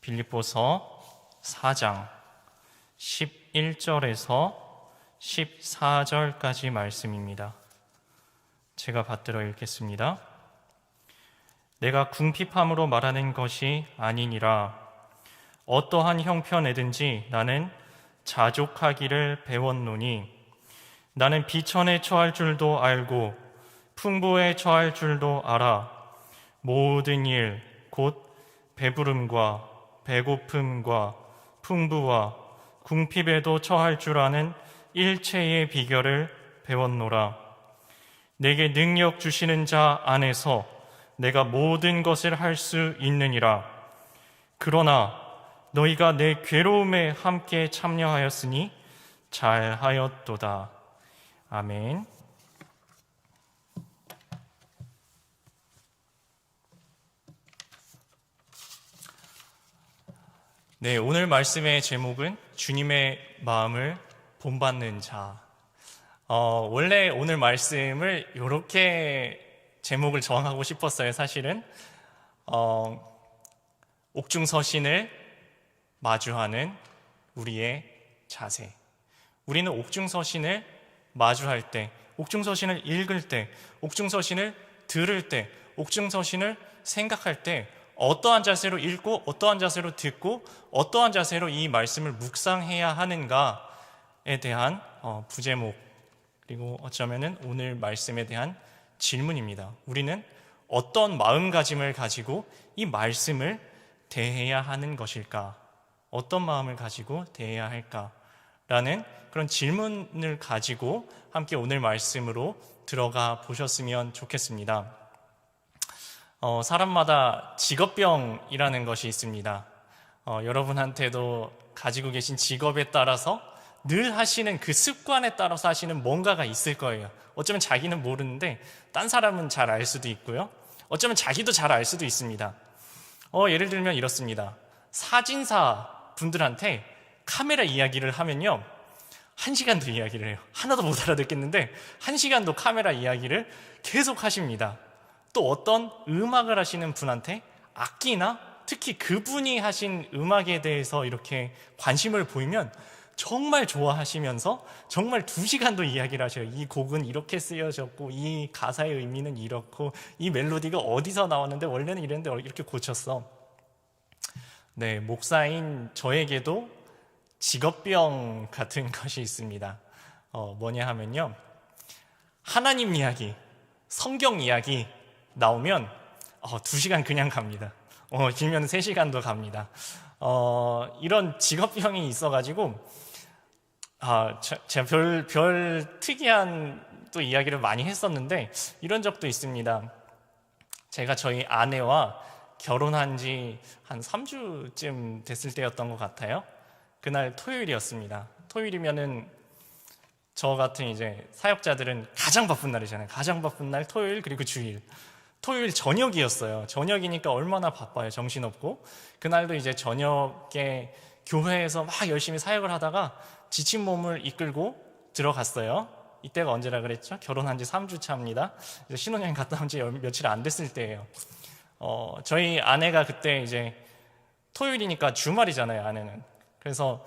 빌립보서 4장 11절에서 14절까지 말씀입니다. 제가 받들어 읽겠습니다. 내가 궁핍함으로 말하는 것이 아니니라. 어떠한 형편에든지 나는 자족하기를 배웠노니 나는 비천에 처할 줄도 알고 풍부에 처할 줄도 알아. 모든 일 곧 배부름과 배고픔과 풍부와 궁핍에도 처할 줄 아는 일체의 비결을 배웠노라. 내게 능력 주시는 자 안에서 내가 모든 것을 할 수 있느니라. 그러나 너희가 내 괴로움에 함께 참여하였으니 잘하였도다. 아멘. 네, 오늘 말씀의 제목은 주님의 마음을 본받는 자. 원래 오늘 말씀을 이렇게 제목을 정하고 싶었어요. 사실은 옥중서신을 마주하는 우리의 자세. 우리는 옥중서신을 마주할 때, 옥중서신을 읽을 때, 옥중서신을 들을 때, 옥중서신을 생각할 때 어떠한 자세로 읽고 어떠한 자세로 듣고 어떠한 자세로 이 말씀을 묵상해야 하는가에 대한 부제목, 그리고 어쩌면은 오늘 말씀에 대한 질문입니다. 우리는 어떤 마음가짐을 가지고 이 말씀을 대해야 하는 것일까? 어떤 마음을 가지고 대해야 할까라는 그런 질문을 가지고 함께 오늘 말씀으로 들어가 보셨으면 좋겠습니다. 사람마다 직업병이라는 것이 있습니다. 여러분한테도 가지고 계신 직업에 따라서 늘 하시는 그 습관에 따라서 하시는 뭔가가 있을 거예요. 어쩌면 자기는 모르는데 딴 사람은 잘 알 수도 있고요. 어쩌면 자기도 잘 알 수도 있습니다. 예를 들면 이렇습니다. 사진사 분들한테 카메라 이야기를 하면요, 1시간도 이야기를 해요. 하나도 못 알아듣겠는데 1시간도 카메라 이야기를 계속 하십니다. 또 어떤 음악을 하시는 분한테 악기나 특히 그분이 하신 음악에 대해서 이렇게 관심을 보이면 정말 좋아하시면서 정말 2시간도 이야기를 하셔요. 이 곡은 이렇게 쓰여졌고 이 가사의 의미는 이렇고 이 멜로디가 어디서 나왔는데 원래는 이랬는데 이렇게 고쳤어. 네, 목사인 저에게도 직업병 같은 것이 있습니다. 뭐냐 하면요, 하나님 이야기, 성경 이야기 나오면 2시간 그냥 갑니다. 길면 3시간도 갑니다. 이런 직업병이 있어가지고 제가 별 특이한 또 이야기를 많이 했었는데 이런 적도 있습니다. 제가 저희 아내와 결혼한 지 한 3주쯤 됐을 때였던 것 같아요. 그날 토요일이었습니다. 토요일이면은 저 같은 이제 사역자들은 가장 바쁜 날이잖아요. 가장 바쁜 날 토요일, 그리고 주일. 토요일 저녁이었어요. 저녁이니까 얼마나 바빠요. 정신없고. 그날도 이제 저녁에 교회에서 막 열심히 사역을 하다가 지친 몸을 이끌고 들어갔어요. 이때가 언제라 그랬죠? 결혼한 지 3주 차입니다. 이제 신혼여행 갔다 온 지 며칠 안 됐을 때예요. 저희 아내가 그때 이제 토요일이니까 주말이잖아요, 아내는. 그래서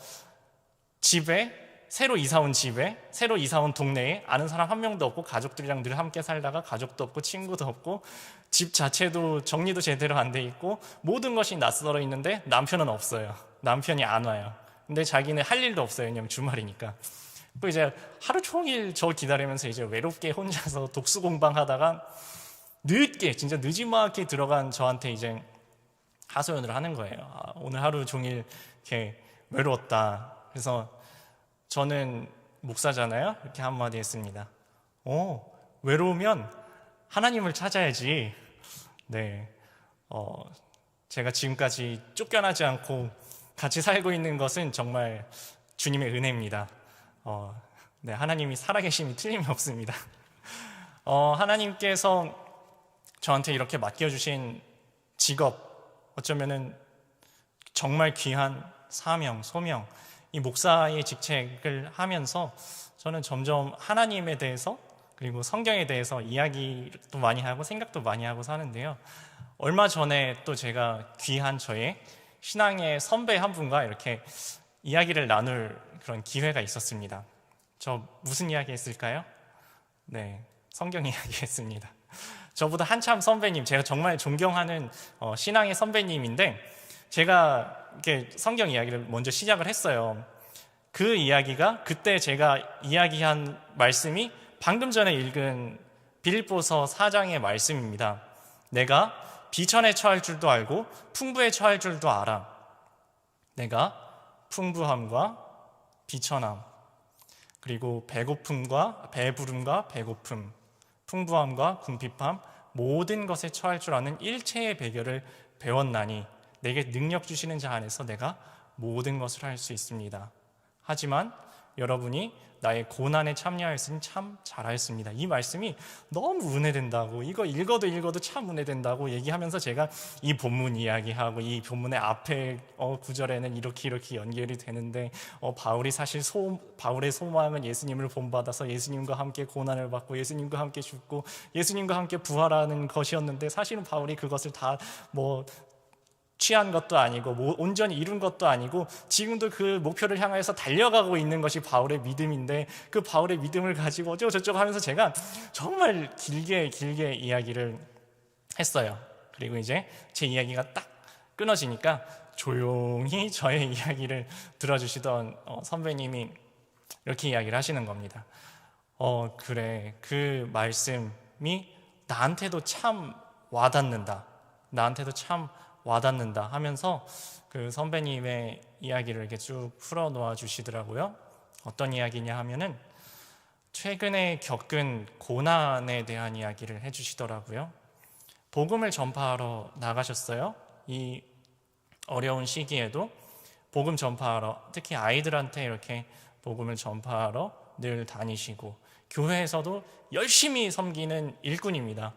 새로 이사 온 집에, 새로 이사 온 동네에 아는 사람 한 명도 없고 가족들이랑 늘 함께 살다가 가족도 없고 친구도 없고 집 자체도 정리도 제대로 안 돼 있고 모든 것이 낯설어 있는데 남편은 없어요. 남편이 안 와요. 근데 자기는 할 일도 없어요. 왜냐면 주말이니까. 또 이제 하루 종일 저 기다리면서 이제 외롭게 혼자서 독수 공방하다가 늦게, 진짜 늦지막히 들어간 저한테 이제 하소연을 하는 거예요. 오늘 하루 종일 이렇게 외로웠다. 그래서 저는 목사잖아요. 이렇게 한마디 했습니다. 외로우면 하나님을 찾아야지. 네, 제가 지금까지 쫓겨나지 않고 같이 살고 있는 것은 정말 주님의 은혜입니다. 네, 하나님이 살아계심이 틀림이 없습니다. 하나님께서 저한테 이렇게 맡겨주신 직업, 어쩌면은 정말 귀한 사명, 소명, 이 목사의 직책을 하면서 저는 점점 하나님에 대해서 그리고 성경에 대해서 이야기도 많이 하고 생각도 많이 하고 사는데요. 얼마 전에 또 제가 귀한 저의 신앙의 선배 한 분과 이렇게 이야기를 나눌 그런 기회가 있었습니다. 저 무슨 이야기 했을까요? 네, 성경 이야기 했습니다. 저보다 한참 선배님, 제가 정말 존경하는 신앙의 선배님인데 제가 이렇게 성경 이야기를 먼저 시작을 했어요. 그 이야기가 그때 제가 이야기한 말씀이 방금 전에 읽은 빌립보서 4장의 말씀입니다. 내가 비천에 처할 줄도 알고 풍부에 처할 줄도 알아. 내가 풍부함과 비천함, 그리고 배고픔과 배부름과 배고픔, 풍부함과 궁핍함, 모든 것에 처할 줄 아는 일체의 배결을 배웠나니 내게 능력 주시는 자 안에서 내가 모든 것을 할 수 있습니다. 하지만 여러분이 나의 고난에 참여하였으니 참 잘하였습니다. 이 말씀이 너무 은혜된다고, 이거 읽어도 참 은혜된다고 얘기하면서 제가 이 본문 이야기하고 이 본문의 앞에 구절에는 이렇게 연결이 되는데 바울이 사실 바울의 소망은 예수님을 본받아서 예수님과 함께 고난을 받고 예수님과 함께 죽고 예수님과 함께 부활하는 것이었는데 사실은 바울이 그것을 다 취한 것도 아니고 온전히 이룬 것도 아니고 지금도 그 목표를 향해서 달려가고 있는 것이 바울의 믿음인데 그 바울의 믿음을 가지고 어쩌고 저쩌고 하면서 제가 정말 길게 이야기를 했어요. 그리고 이제 제 이야기가 딱 끊어지니까 조용히 저의 이야기를 들어주시던 선배님이 이렇게 이야기를 하시는 겁니다. 그래, 그 말씀이 나한테도 참 와닿는다. 하면서 그 선배님의 이야기를 이렇게 쭉 풀어놓아 주시더라고요. 어떤 이야기냐 하면은 최근에 겪은 고난에 대한 이야기를 해주시더라고요. 복음을 전파하러 나가셨어요. 이 어려운 시기에도 복음 전파하러, 특히 아이들한테 이렇게 복음을 전파하러 늘 다니시고 교회에서도 열심히 섬기는 일꾼입니다.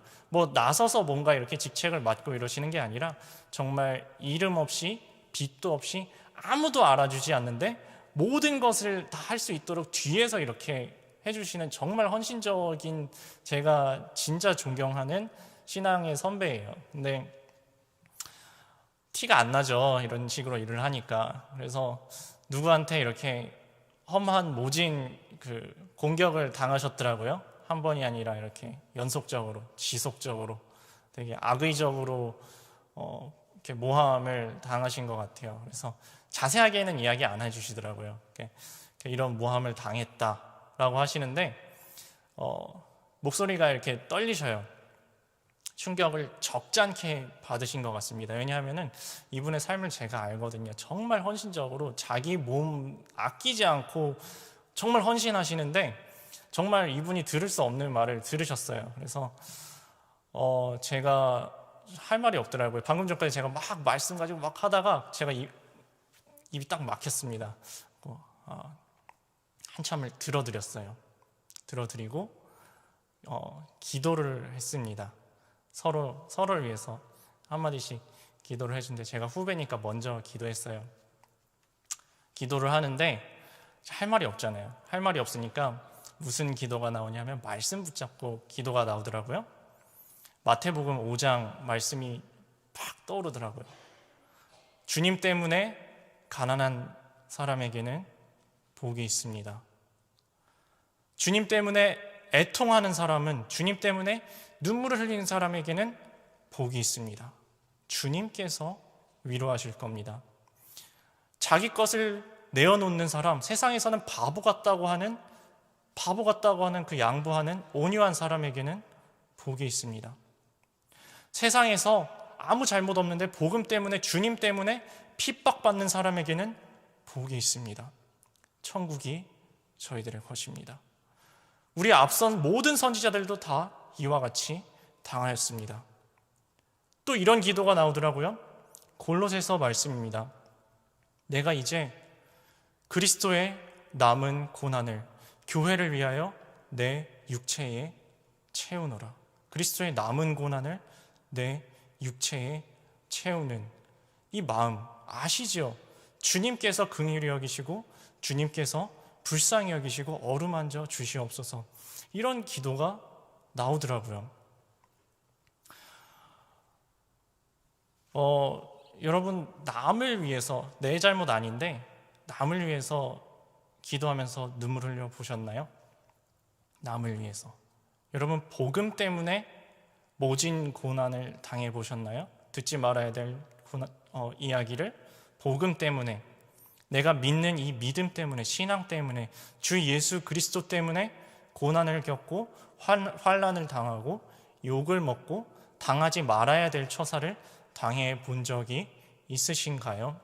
나서서 뭔가 이렇게 직책을 맡고 이러시는 게 아니라 정말 이름 없이 빚도 없이 아무도 알아주지 않는데 모든 것을 다 할 수 있도록 뒤에서 이렇게 해주시는 정말 헌신적인, 제가 진짜 존경하는 신앙의 선배예요. 근데 티가 안 나죠, 이런 식으로 일을 하니까. 그래서 누구한테 이렇게 험한 모진 공격을 당하셨더라고요. 한 번이 아니라 이렇게 연속적으로, 지속적으로, 되게 악의적으로 이렇게 모함을 당하신 것 같아요. 그래서 자세하게는 이야기 안 해주시더라고요. 이런 모함을 당했다라고 하시는데 목소리가 이렇게 떨리셔요. 충격을 적잖게 받으신 것 같습니다. 왜냐하면 이분의 삶을 제가 알거든요. 정말 헌신적으로 자기 몸 아끼지 않고 정말 헌신하시는데 정말 이분이 들을 수 없는 말을 들으셨어요. 그래서 제가 할 말이 없더라고요. 방금 전까지 제가 막 말씀 가지고 막 하다가 제가 입이 딱 막혔습니다. 한참을 들어드리고 기도를 했습니다. 서로를 위해서 한마디씩 기도를 해준데 제가 후배니까 먼저 기도했어요. 기도를 하는데 할 말이 없잖아요. 할 말이 없으니까 무슨 기도가 나오냐면 말씀 붙잡고 기도가 나오더라고요. 마태복음 5장 말씀이 팍 떠오르더라고요. 주님 때문에 가난한 사람에게는 복이 있습니다. 주님 때문에 애통하는 사람은, 주님 때문에 눈물을 흘리는 사람에게는 복이 있습니다. 주님께서 위로하실 겁니다. 자기 것을 내어놓는 사람, 세상에서는 바보 같다고 하는 그 양보하는 온유한 사람에게는 복이 있습니다. 세상에서 아무 잘못 없는데 복음 때문에, 주님 때문에 핍박받는 사람에게는 복이 있습니다. 천국이 저희들의 것입니다. 우리 앞선 모든 선지자들도 다 이와 같이 당하였습니다. 또 이런 기도가 나오더라고요. 골로새서 말씀입니다. 내가 이제 그리스도의 남은 고난을 교회를 위하여 내 육체에 채우노라. 그리스도의 남은 고난을 내 육체에 채우는 이 마음 아시죠? 주님께서 긍휼히 여기시고 주님께서 불쌍히 여기시고 어루만져 주시옵소서. 이런 기도가 나오더라고요. 여러분 남을 위해서, 내 잘못 아닌데 남을 위해서 기도하면서 눈물 흘려 보셨나요? 남을 위해서. 여러분 복음 때문에 모진 고난을 당해 보셨나요? 듣지 말아야 될 이야기를 복음 때문에, 내가 믿는 이 믿음 때문에, 신앙 때문에, 주 예수 그리스도 때문에 고난을 겪고 환난을 당하고 욕을 먹고 당하지 말아야 될 처사를 당해 본 적이 있으신가요?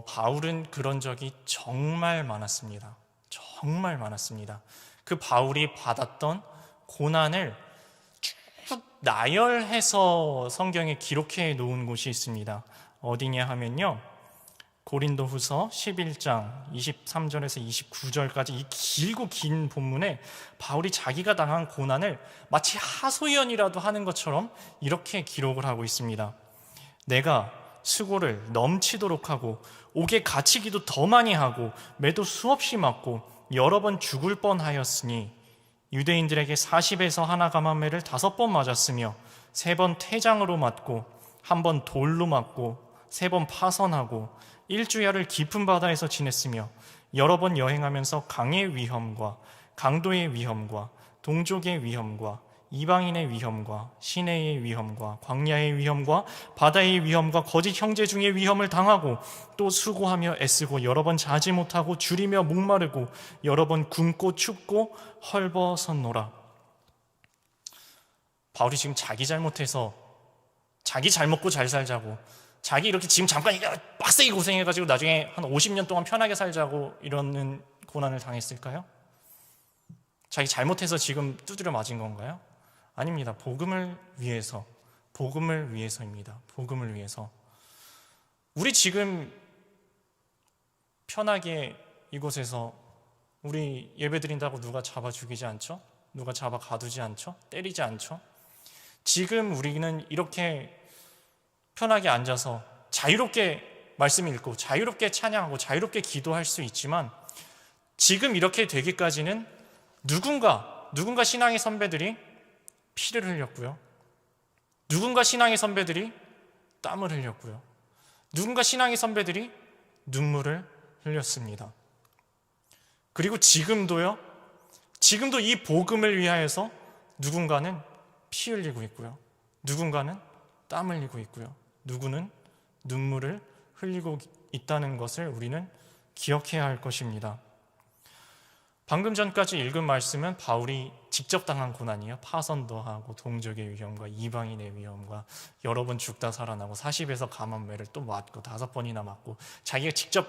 바울은 그런 적이 정말 많았습니다. 정말 많았습니다. 그 바울이 받았던 고난을 쭉 나열해서 성경에 기록해 놓은 곳이 있습니다. 어디냐 하면요, 고린도후서 11장 23절에서 29절까지 이 길고 긴 본문에 바울이 자기가 당한 고난을 마치 하소연이라도 하는 것처럼 이렇게 기록을 하고 있습니다. 내가 수고를 넘치도록 하고 옥에 갇히기도 더 많이 하고 매도 수없이 맞고 여러 번 죽을 뻔하였으니 유대인들에게 40에서 하나 감한매를 5번 맞았으며 3번 태장으로 맞고 1번 돌로 맞고 3번 파선하고 1주야를 깊은 바다에서 지냈으며 여러 번 여행하면서 강의 위험과 강도의 위험과 동족의 위험과 이방인의 위험과 시내의 위험과 광야의 위험과 바다의 위험과 거짓 형제 중의 위험을 당하고 또 수고하며 애쓰고 여러 번 자지 못하고 줄이며 목마르고 여러 번 굶고 춥고 헐벗었노라. 바울이 지금 자기 잘못해서 자기 잘 먹고 잘 살자고, 자기 이렇게 지금 잠깐 빡세게 고생해가지고 나중에 한 50년 동안 편하게 살자고 이러는 고난을 당했을까요? 자기 잘못해서 지금 두드려 맞은 건가요? 아닙니다. 복음을 위해서, 복음을 위해서입니다. 복음을 위해서. 우리 지금 편하게 이곳에서 우리 예배드린다고 누가 잡아 죽이지 않죠? 누가 잡아 가두지 않죠? 때리지 않죠? 지금 우리는 이렇게 편하게 앉아서 자유롭게 말씀 읽고 자유롭게 찬양하고 자유롭게 기도할 수 있지만, 지금 이렇게 되기까지는 누군가 신앙의 선배들이 피를 흘렸고요, 누군가 신앙의 선배들이 땀을 흘렸고요, 누군가 신앙의 선배들이 눈물을 흘렸습니다. 그리고 지금도 이 복음을 위하여서 누군가는 피 흘리고 있고요, 누군가는 땀 흘리고 있고요, 누구는 눈물을 흘리고 있다는 것을 우리는 기억해야 할 것입니다. 방금 전까지 읽은 말씀은 바울이 직접 당한 고난이에요. 파선도 하고 동족의 위험과 이방인의 위험과 여러 번 죽다 살아나고 40에서 감한매를 또 맞고 5번이나 맞고 자기가 직접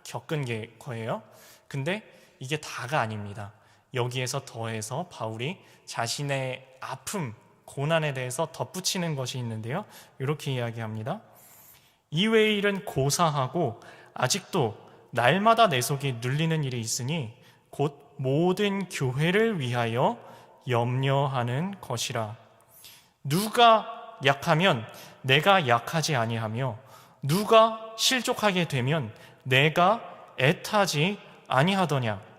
겪은 게 거예요. 근데 이게 다가 아닙니다. 여기에서 더해서 바울이 자신의 아픔, 고난에 대해서 덧붙이는 것이 있는데요, 이렇게 이야기합니다. 이외의 일은 고사하고 아직도 날마다 내 속에 눌리는 일이 있으니 곧 모든 교회를 위하여 염려하는 것이라. 누가 약하면 내가 약하지 아니하며 누가 실족하게 되면 내가 애타지 아니하더냐.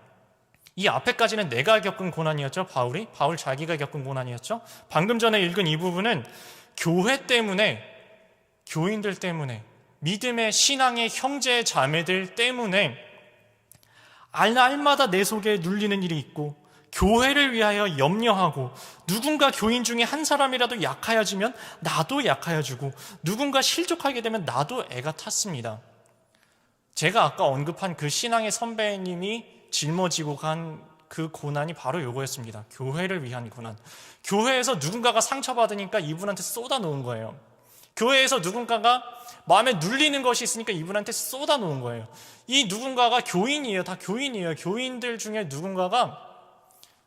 이 앞에까지는 내가 겪은 고난이었죠. 바울 자기가 겪은 고난이었죠. 방금 전에 읽은 이 부분은 교회 때문에, 교인들 때문에, 믿음의 신앙의 형제 자매들 때문에 날마다 내 속에 눌리는 일이 있고 교회를 위하여 염려하고, 누군가 교인 중에 한 사람이라도 약하여지면 나도 약하여지고 누군가 실족하게 되면 나도 애가 탔습니다. 제가 아까 언급한 그 신앙의 선배님이 짊어지고 간 그 고난이 바로 요거였습니다. 교회를 위한 고난. 교회에서 누군가가 상처받으니까 이분한테 쏟아놓은 거예요. 교회에서 누군가가 마음에 눌리는 것이 있으니까 이분한테 쏟아놓은 거예요. 이 누군가가 교인이에요. 다 교인이에요. 교인들 중에 누군가가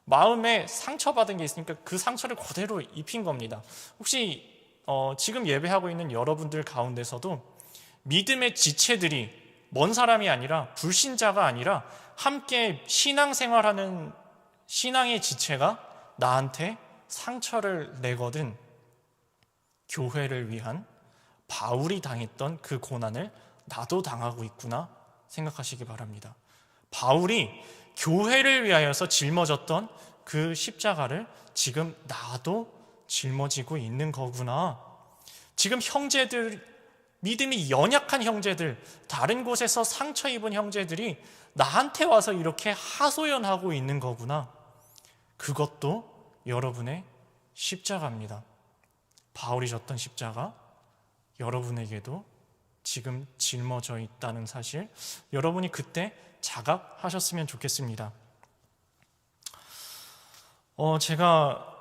마음에 상처받은 게 있으니까 그 상처를 그대로 입힌 겁니다. 혹시 지금 예배하고 있는 여러분들 가운데서도 믿음의 지체들이 먼 사람이 아니라, 불신자가 아니라 함께 신앙생활하는 신앙의 지체가 나한테 상처를 내거든 교회를 위한, 바울이 당했던 그 고난을 나도 당하고 있구나 생각하시기 바랍니다. 바울이 교회를 위하여서 짊어졌던 그 십자가를 지금 나도 짊어지고 있는 거구나. 지금 형제들, 믿음이 연약한 형제들, 다른 곳에서 상처 입은 형제들이 나한테 와서 이렇게 하소연하고 있는 거구나. 그것도 여러분의 십자가입니다. 바울이 졌던 십자가, 여러분에게도 지금 짊어져 있다는 사실, 여러분이 그때 자각하셨으면 좋겠습니다. 제가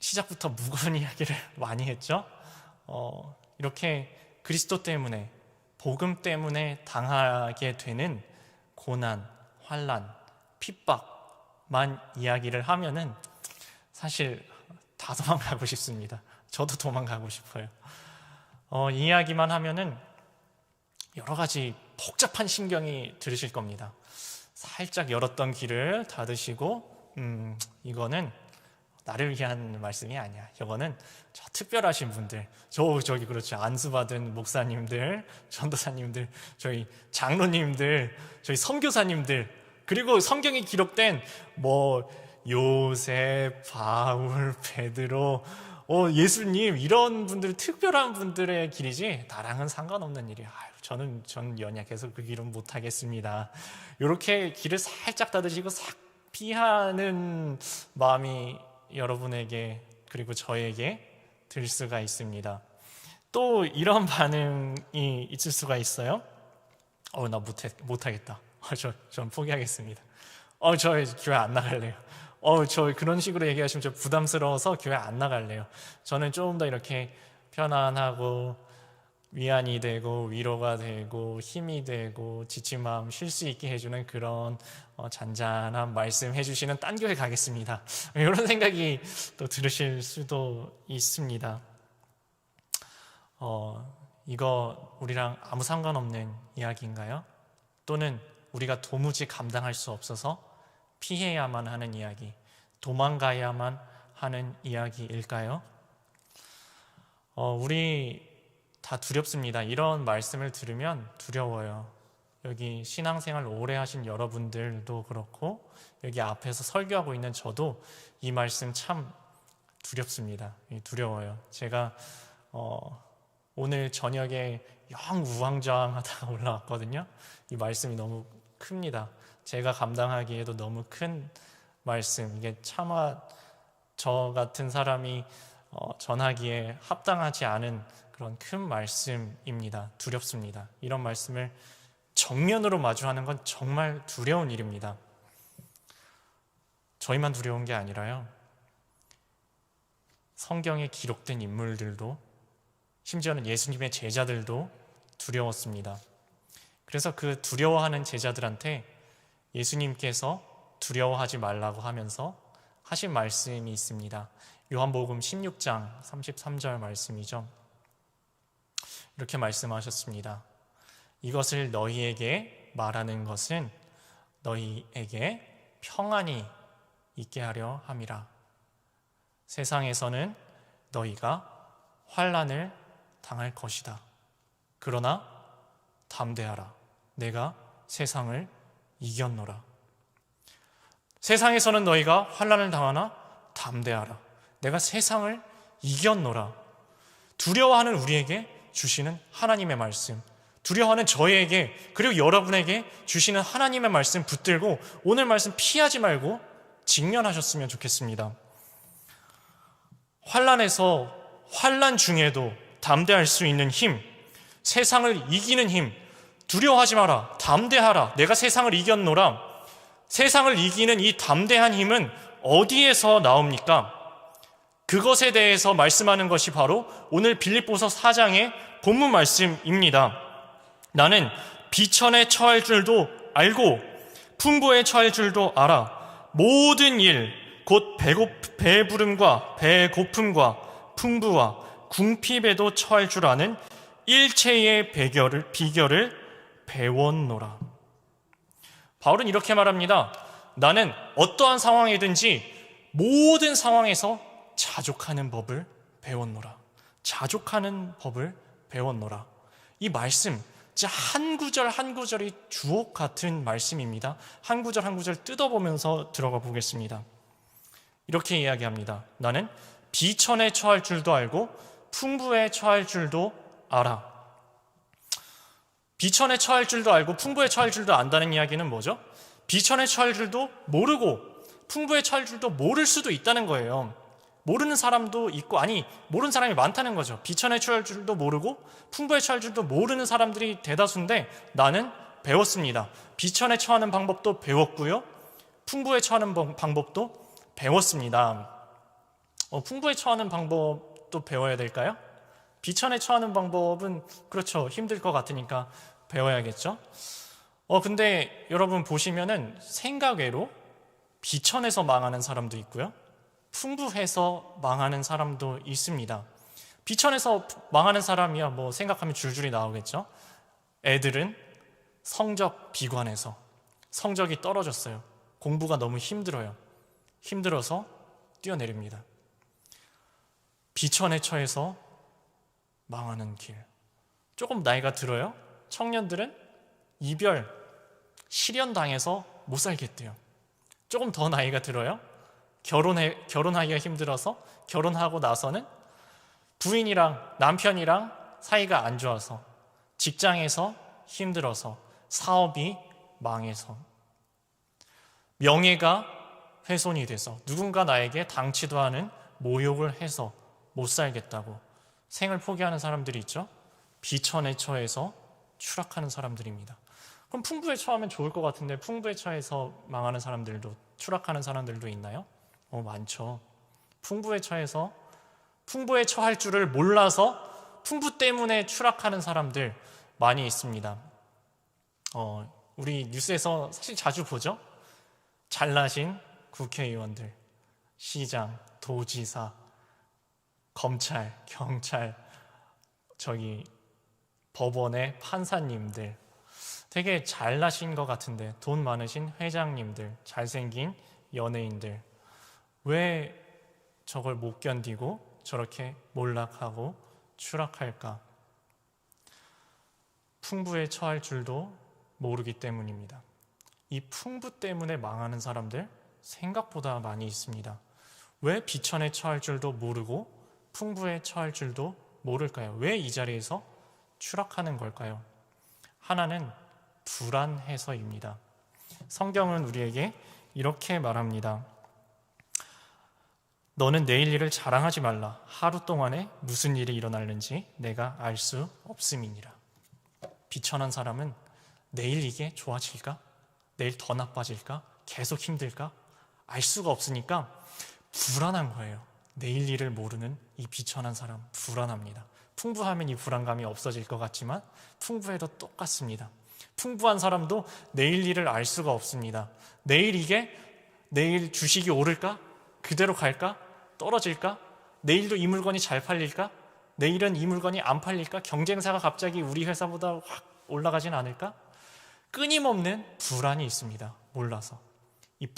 시작부터 무거운 이야기를 많이 했죠. 이렇게 그리스도 때문에, 복음 때문에 당하게 되는 고난, 환난, 핍박만 이야기를 하면은 사실 다 도망가고 싶습니다. 저도 도망가고 싶어요. 이 이야기만 하면은 여러 가지 복잡한 심경이 들으실 겁니다. 살짝 열었던 귀를 닫으시고, 이거는 나를 위한 말씀이 아니야. 이거는 저 특별하신 분들, 저기 그렇죠. 안수받은 목사님들, 전도사님들, 저희 장로님들, 저희 선교사님들, 그리고 성경에 기록된 요셉, 바울, 베드로, 예수님, 이런 분들, 특별한 분들의 길이지 나랑은 상관없는 일이야. 저는 연약해서 그 길은 못하겠습니다. 이렇게 길을 살짝 닫으시고 싹 피하는 마음이 여러분에게, 그리고 저에게 들 수가 있습니다. 또 이런 반응이 있을 수가 있어요. 나 못하겠다. 전 포기하겠습니다. 저 교회 안 나갈래요. 저 그런 식으로 얘기하시면 저 부담스러워서 교회 안 나갈래요. 저는 조금 더 이렇게 편안하고 위안이 되고 위로가 되고 힘이 되고 지친 마음 쉴 수 있게 해주는 그런 잔잔한 말씀 해주시는 딴 교회 가겠습니다. 이런 생각이 또 들으실 수도 있습니다. 이거 우리랑 아무 상관없는 이야기인가요? 또는 우리가 도무지 감당할 수 없어서 피해야만 하는 이야기, 도망가야만 하는 이야기일까요? 우리 다 두렵습니다. 이런 말씀을 들으면 두려워요. 여기 신앙생활 오래 하신 여러분들도 그렇고 여기 앞에서 설교하고 있는 저도 이 말씀 참 두렵습니다. 두려워요. 제가 오늘 저녁에 영 우왕좌왕하다가 올라왔거든요. 이 말씀이 너무 큽니다. 제가 감당하기에도 너무 큰 말씀, 이게 차마 저 같은 사람이 전하기에 합당하지 않은 그런 큰 말씀입니다. 두렵습니다. 이런 말씀을 정면으로 마주하는 건 정말 두려운 일입니다. 저희만 두려운 게 아니라요, 성경에 기록된 인물들도, 심지어는 예수님의 제자들도 두려웠습니다. 그래서 그 두려워하는 제자들한테 예수님께서 두려워하지 말라고 하면서 하신 말씀이 있습니다. 요한복음 16장 33절 말씀이죠. 이렇게 말씀하셨습니다. 이것을 너희에게 말하는 것은 너희에게 평안이 있게 하려 함이라. 세상에서는 너희가 환난을 당할 것이다. 그러나 담대하라. 내가 세상을 이겼노라. 세상에서는 너희가 환난을 당하나 담대하라. 내가 세상을 이겼노라. 두려워하는 우리에게 주시는 하나님의 말씀, 두려워하는 저에게 그리고 여러분에게 주시는 하나님의 말씀 붙들고 오늘 말씀 피하지 말고 직면하셨으면 좋겠습니다. 환난에서, 환난 중에도 담대할 수 있는 힘, 세상을 이기는 힘, 두려워하지 마라, 담대하라, 내가 세상을 이겼노라. 세상을 이기는 이 담대한 힘은 어디에서 나옵니까? 그것에 대해서 말씀하는 것이 바로 오늘 빌립보서 4장의 본문 말씀입니다. 나는 비천에 처할 줄도 알고 풍부에 처할 줄도 알아. 모든 일, 곧 배부름과 배고픔과 풍부와 궁핍에도 처할 줄 아는 일체의 비결을 배웠노라. 바울은 이렇게 말합니다. 나는 어떠한 상황이든지 모든 상황에서 자족하는 법을 배웠노라. 자족하는 법을 배웠노라. 이 말씀, 진짜 한 구절 한 구절이 주옥 같은 말씀입니다. 한 구절 한 구절 뜯어보면서 들어가 보겠습니다. 이렇게 이야기합니다. 나는 비천에 처할 줄도 알고 풍부에 처할 줄도 알아. 비천에 처할 줄도 알고 풍부에 처할 줄도 안다는 이야기는 뭐죠? 비천에 처할 줄도 모르고 풍부에 처할 줄도 모를 수도 있다는 거예요. 모르는 사람도 있고, 아니 모르는 사람이 많다는 거죠. 비천에 처할 줄도 모르고 풍부에 처할 줄도 모르는 사람들이 대다수인데 나는 배웠습니다. 비천에 처하는 방법도 배웠고요, 풍부에 처하는 방법도 배웠습니다. 풍부에 처하는 방법도 배워야 될까요? 비천에 처하는 방법은 그렇죠, 힘들 것 같으니까 배워야겠죠. 근데 여러분 보시면은 생각외로 비천에서 망하는 사람도 있고요, 풍부해서 망하는 사람도 있습니다. 비천에서 망하는 사람이야 뭐 생각하면 줄줄이 나오겠죠. 애들은 성적 비관해서 성적이 떨어졌어요. 공부가 너무 힘들어서 뛰어내립니다. 비천에 처해서 망하는 길. 조금 나이가 들어요. 청년들은 이별, 실연당해서 못 살겠대요. 조금 더 나이가 들어요. 결혼하기가 힘들어서 결혼하고 나서는 부인이랑 남편이랑 사이가 안 좋아서, 직장에서 힘들어서, 사업이 망해서, 명예가 훼손이 돼서, 누군가 나에게 당치도 않은 모욕을 해서 못 살겠다고 생을 포기하는 사람들이 있죠. 비천에 처해서 추락하는 사람들입니다. 그럼 풍부에 처하면 좋을 것 같은데 풍부에 처해서 망하는 사람들도, 추락하는 사람들도 있나요? 많죠. 풍부에 처해서, 풍부에 처할 줄을 몰라서 풍부 때문에 추락하는 사람들 많이 있습니다. 우리 뉴스에서 사실 자주 보죠. 잘나신 국회의원들, 시장, 도지사, 검찰, 경찰, 법원의 판사님들, 되게 잘나신 것 같은데 돈 많으신 회장님들, 잘생긴 연예인들, 왜 저걸 못 견디고 저렇게 몰락하고 추락할까? 풍부에 처할 줄도 모르기 때문입니다. 이 풍부 때문에 망하는 사람들 생각보다 많이 있습니다. 왜 비천에 처할 줄도 모르고 풍부에 처할 줄도 모를까요? 왜 이 자리에서 추락하는 걸까요? 하나는 불안해서입니다. 성경은 우리에게 이렇게 말합니다. 너는 내일 일을 자랑하지 말라. 하루 동안에 무슨 일이 일어날는지 내가 알 수 없음이니라. 비천한 사람은 내일 이게 좋아질까? 내일 더 나빠질까? 계속 힘들까? 알 수가 없으니까 불안한 거예요. 내일 일을 모르는 이 비천한 사람 불안합니다. 풍부하면 이 불안감이 없어질 것 같지만 풍부해도 똑같습니다. 풍부한 사람도 내일 일을 알 수가 없습니다. 내일 주식이 오를까? 그대로 갈까? 떨어질까? 내일도 이 물건이 잘 팔릴까? 내일은 이 물건이 안 팔릴까? 경쟁사가 갑자기 우리 회사보다 확 올라가진 않을까? 끊임없는 불안이 있습니다. 몰라서. 이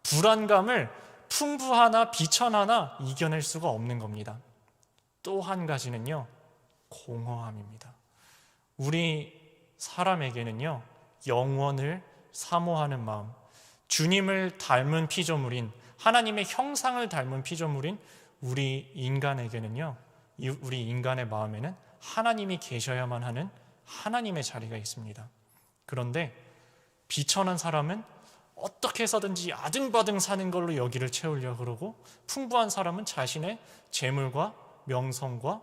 불안감을 풍부 하나 비천 하나 이겨낼 수가 없는 겁니다. 또 한 가지는요, 공허함입니다. 우리 사람에게는요, 영원을 사모하는 마음, 주님을 닮은 피조물인, 하나님의 형상을 닮은 피조물인 우리 인간에게는요, 우리 인간의 마음에는 하나님이 계셔야만 하는 하나님의 자리가 있습니다. 그런데 비천한 사람은 어떻게 해서든지 아등바등 사는 걸로 여기를 채우려고 그러고, 풍부한 사람은 자신의 재물과 명성과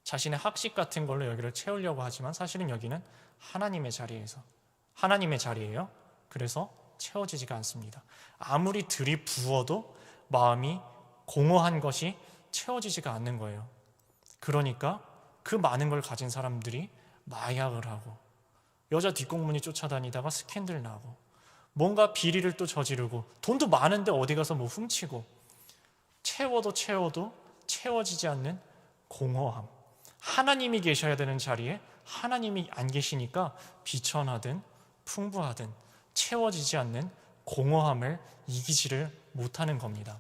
자신의 학식 같은 걸로 여기를 채우려고 하지만 사실은 여기는 하나님의 자리예요. 그래서 채워지지가 않습니다. 아무리 들이부어도 마음이 공허한 것이 채워지지가 않는 거예요. 그러니까 그 많은 걸 가진 사람들이 마약을 하고, 여자 뒷공문이 쫓아다니다가 스캔들 나고, 뭔가 비리를 또 저지르고, 돈도 많은데 어디 가서 뭐 훔치고, 채워도 채워지지 않는 공허함. 하나님이 계셔야 되는 자리에 하나님이 안 계시니까 비천하든 풍부하든 채워지지 않는 공허함을 이기지를 못하는 겁니다.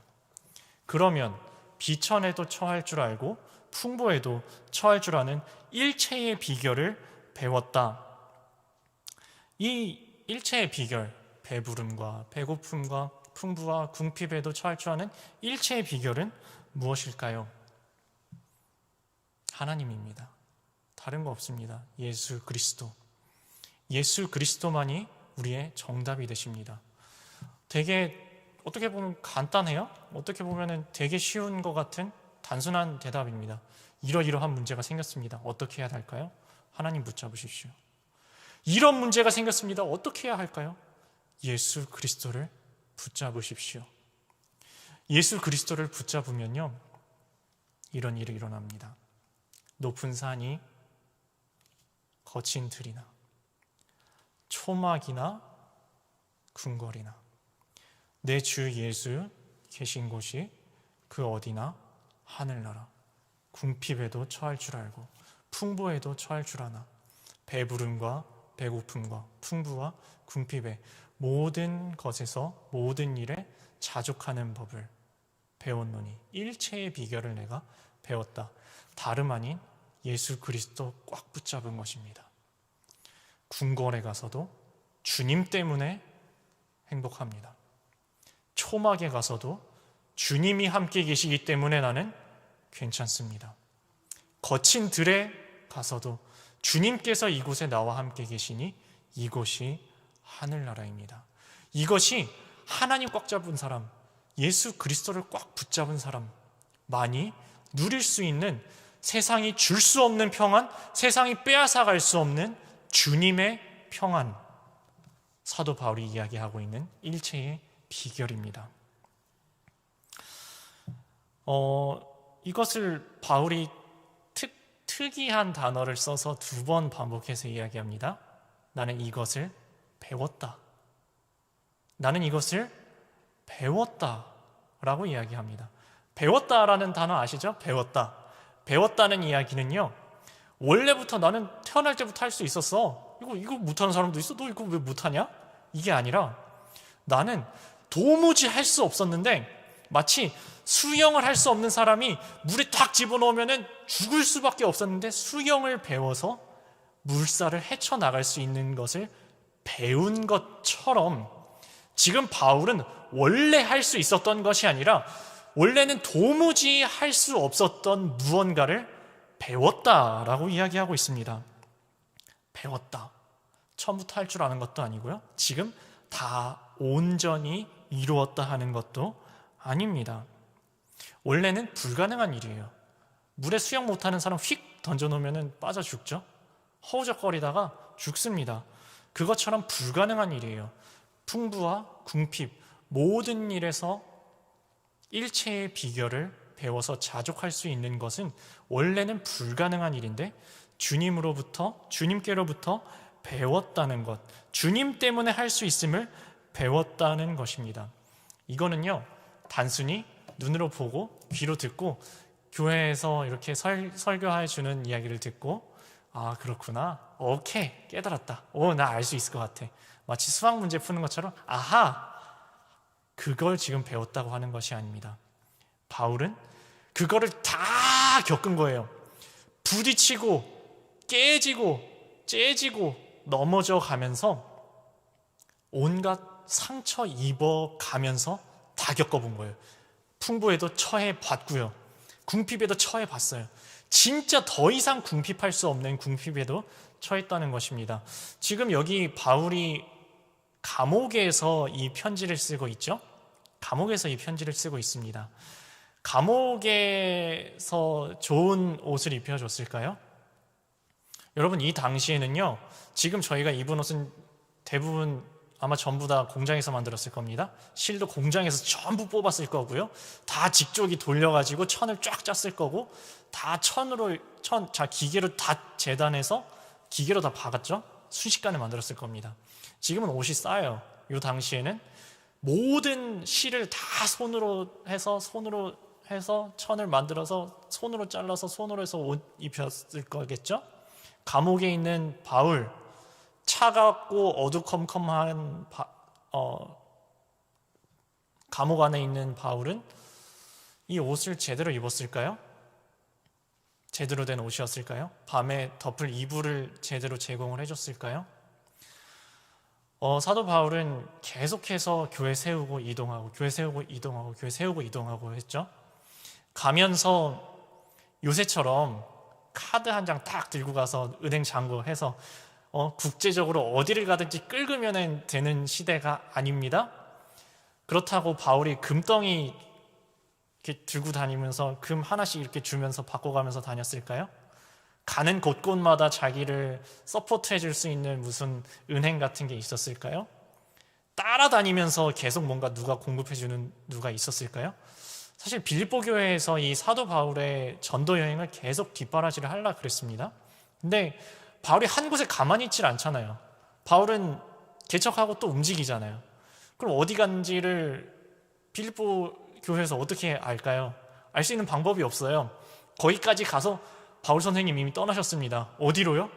그러면 비천에도 처할 줄 알고 풍부에도 처할 줄 아는 일체의 비결을 배웠다. 이 일체의 비결, 배부름과 배고픔과 풍부와 궁핍에도 처할 줄 아는 일체의 비결은 무엇일까요? 하나님입니다. 다른 거 없습니다. 예수 그리스도. 예수 그리스도만이 우리의 정답이 되십니다. 되게 어떻게 보면 간단해요. 어떻게 보면 되게 쉬운 것 같은 단순한 대답입니다. 이러이러한 문제가 생겼습니다. 어떻게 해야 할까요? 하나님 붙잡으십시오. 이런 문제가 생겼습니다. 어떻게 해야 할까요? 예수 그리스도를 붙잡으십시오. 예수 그리스도를 붙잡으면요, 이런 일이 일어납니다. 높은 산이 거친 들이나 초막이나 궁궐이나 내 주 예수 계신 곳이 그 어디나 하늘나라. 궁핍에도 처할 줄 알고 풍부에도 처할 줄 아나 배부름과 배고픔과 풍부와 궁핍의 모든 것에서 모든 일에 자족하는 법을 배웠노니 일체의 비결을 내가 배웠다. 다름 아닌 예수 그리스도 꽉 붙잡은 것입니다. 궁궐에 가서도 주님 때문에 행복합니다. 초막에 가서도 주님이 함께 계시기 때문에 나는 괜찮습니다. 거친 들에 가서도 주님께서 이곳에 나와 함께 계시니 이곳이 하늘나라입니다. 이것이 하나님 꽉 잡은 사람, 예수 그리스도를 꽉 붙잡은 사람만이 누릴 수 있는, 세상이 줄 수 없는 평안, 세상이 빼앗아갈 수 없는 주님의 평안, 사도 바울이 이야기하고 있는 일체의 비결입니다. 이것을 바울이 특이한 단어를 써서 2번 반복해서 이야기합니다. 나는 이것을 배웠다. 나는 이것을 배웠다라고 이야기합니다. 배웠다라는 단어 아시죠? 배웠다. 배웠다는 이야기는요, 원래부터 나는 태어날 때부터 할 수 있었어. 이거 못하는 사람도 있어. 너 이거 왜 못하냐? 이게 아니라 나는 도무지 할 수 없었는데, 마치 수영을 할 수 없는 사람이 물에 탁 집어넣으면 죽을 수밖에 없었는데 수영을 배워서 물살을 헤쳐나갈 수 있는 것을 배운 것처럼, 지금 바울은 원래 할 수 있었던 것이 아니라 원래는 도무지 할 수 없었던 무언가를 배웠다라고 이야기하고 있습니다. 배웠다. 처음부터 할 줄 아는 것도 아니고요, 지금 다 온전히 이루었다 하는 것도 아닙니다. 원래는 불가능한 일이에요. 물에 수영 못하는 사람 휙 던져놓으면 빠져 죽죠. 허우적거리다가 죽습니다. 그것처럼 불가능한 일이에요. 풍부와 궁핍, 모든 일에서 일체의 비결을 배워서 자족할 수 있는 것은 원래는 불가능한 일인데, 주님께로부터 배웠다는 것, 주님 때문에 할 수 있음을 배웠다는 것입니다. 이거는요, 단순히 눈으로 보고 귀로 듣고 교회에서 이렇게 설교해 주는 이야기를 듣고, 아 그렇구나, 오케이 깨달았다, 나 알 수 있을 것 같아, 마치 수학 문제 푸는 것처럼 아하, 그걸 지금 배웠다고 하는 것이 아닙니다. 바울은 그거를 다 겪은 거예요. 부딪히고 깨지고 째지고 넘어져 가면서 온갖 상처 입어가면서 다 겪어본 거예요. 풍부에도 처해봤고요, 궁핍에도 처해봤어요. 진짜 더 이상 궁핍할 수 없는 궁핍에도 처했다는 것입니다. 지금 여기 바울이 감옥에서 이 편지를 쓰고 있죠. 감옥에서 이 편지를 쓰고 있습니다. 감옥에서 좋은 옷을 입혀줬을까요? 여러분, 이 당시에는요, 지금 저희가 입은 옷은 대부분 아마 전부 다 공장에서 만들었을 겁니다. 실도 공장에서 전부 뽑았을 거고요, 다 직조기 돌려가지고 천을 쫙 짰을 거고, 다 기계로 다 재단해서 기계로 다 박았죠. 순식간에 만들었을 겁니다. 지금은 옷이 싸요. 이 당시에는 모든 실을 다 손으로 해서 천을 만들어서 손으로 잘라서 손으로 해서 옷 입혔을 거겠죠. 감옥에 있는 바울, 차갑고 어두컴컴한 감옥 안에 있는 바울은 이 옷을 제대로 입었을까요? 제대로 된 옷이었을까요? 밤에 덮을 이불을 제대로 제공을 해줬을까요? 사도 바울은 계속해서 교회 세우고 이동하고 교회 세우고 이동하고 교회 세우고 이동하고 했죠. 가면서 요새처럼 카드 한 장 딱 들고 가서 은행 잔고해서 국제적으로 어디를 가든지 끌으면 되는 시대가 아닙니다. 그렇다고 바울이 금덩이 이렇게 들고 다니면서 금 하나씩 이렇게 주면서 바꿔가면서 다녔을까요? 가는 곳곳마다 자기를 서포트해 줄 수 있는 무슨 은행 같은 게 있었을까요? 따라다니면서 계속 뭔가 누가 공급해 주는 누가 있었을까요? 사실 빌립보 교회에서 이 사도 바울의 전도 여행을 계속 뒷바라지를 하려고 그랬습니다. 근데 바울이 한 곳에 가만히 있질 않잖아요. 바울은 개척하고 또 움직이잖아요. 그럼 어디 간지를 빌립보 교회에서 어떻게 알까요? 알 수 있는 방법이 없어요. 거기까지 가서 바울 선생님 이미 떠나셨습니다. 어디로요?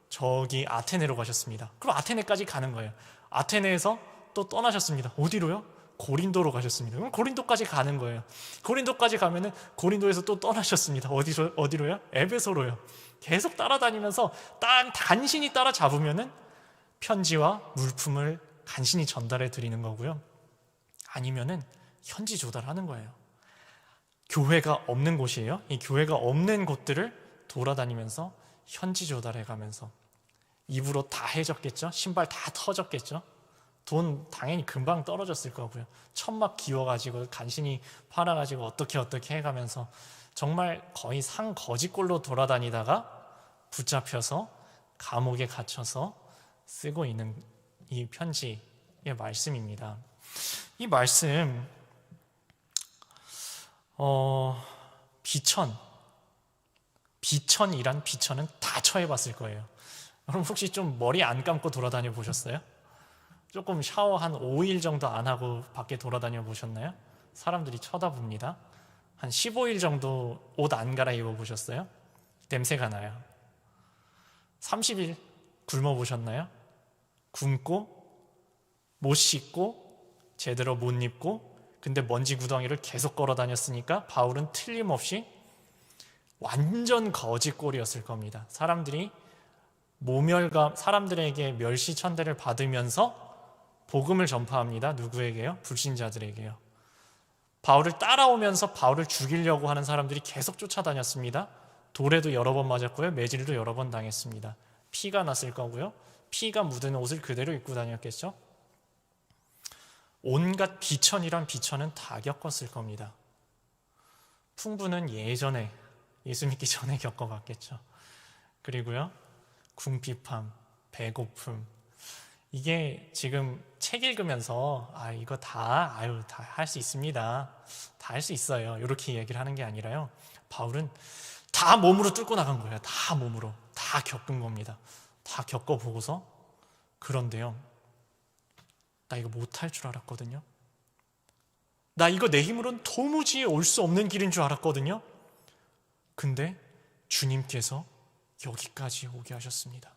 저기 아테네로 가셨습니다. 그럼 아테네까지 가는 거예요. 아테네에서 또 떠나셨습니다. 어디로요? 고린도로 가셨습니다. 그럼 고린도까지 가는 거예요. 고린도까지 가면은 고린도에서 또 떠나셨습니다. 어디로요? 에베소로요. 계속 따라다니면서 간신히 따라잡으면은 편지와 물품을 간신히 전달해 드리는 거고요. 아니면은 현지 조달하는 거예요. 교회가 없는 곳이에요. 이 교회가 없는 곳들을 돌아다니면서 현지 조달해 가면서 입으로 다 해졌겠죠. 신발 다 터졌겠죠. 돈 당연히 금방 떨어졌을 거고요. 천막 기워가지고 간신히 팔아가지고 어떻게 해가면서 정말 거의 상거지꼴로 돌아다니다가 붙잡혀서 감옥에 갇혀서 쓰고 있는 이 편지의 말씀입니다. 이 말씀 비천이란 비천은 다 처해봤을 거예요. 여러분 혹시 좀 머리 안 감고 돌아다녀 보셨어요? 조금 샤워 한 5일 정도 안 하고 밖에 돌아다녀 보셨나요? 사람들이 쳐다봅니다. 한 15일 정도 옷 안 갈아입어 보셨어요? 냄새가 나요. 30일 굶어 보셨나요? 굶고 못 씻고 제대로 못 입고 근데 먼지 구덩이를 계속 걸어 다녔으니까 바울은 틀림없이 완전 거지꼴이었을 겁니다. 사람들에게 멸시천대를 받으면서 복음을 전파합니다. 누구에게요? 불신자들에게요. 바울을 따라오면서 바울을 죽이려고 하는 사람들이 계속 쫓아다녔습니다. 돌에도 여러 번 맞았고요. 매질도 여러 번 당했습니다. 피가 났을 거고요. 피가 묻은 옷을 그대로 입고 다녔겠죠. 온갖 비천이란 비천은 다 겪었을 겁니다. 풍부는 예전에 예수 믿기 전에 겪어봤겠죠. 그리고요, 궁핍함, 배고픔, 이게 지금 책 읽으면서 이거 다 할 수 있습니다. 다 할 수 있어요. 이렇게 얘기를 하는 게 아니라요. 바울은 다 몸으로 뚫고 나간 거예요. 다 몸으로. 다 겪은 겁니다. 다 겪어보고서 그런데요. 나 이거 못할 줄 알았거든요. 나 이거 내 힘으로는 도무지 올 수 없는 길인 줄 알았거든요. 근데 주님께서 여기까지 오게 하셨습니다.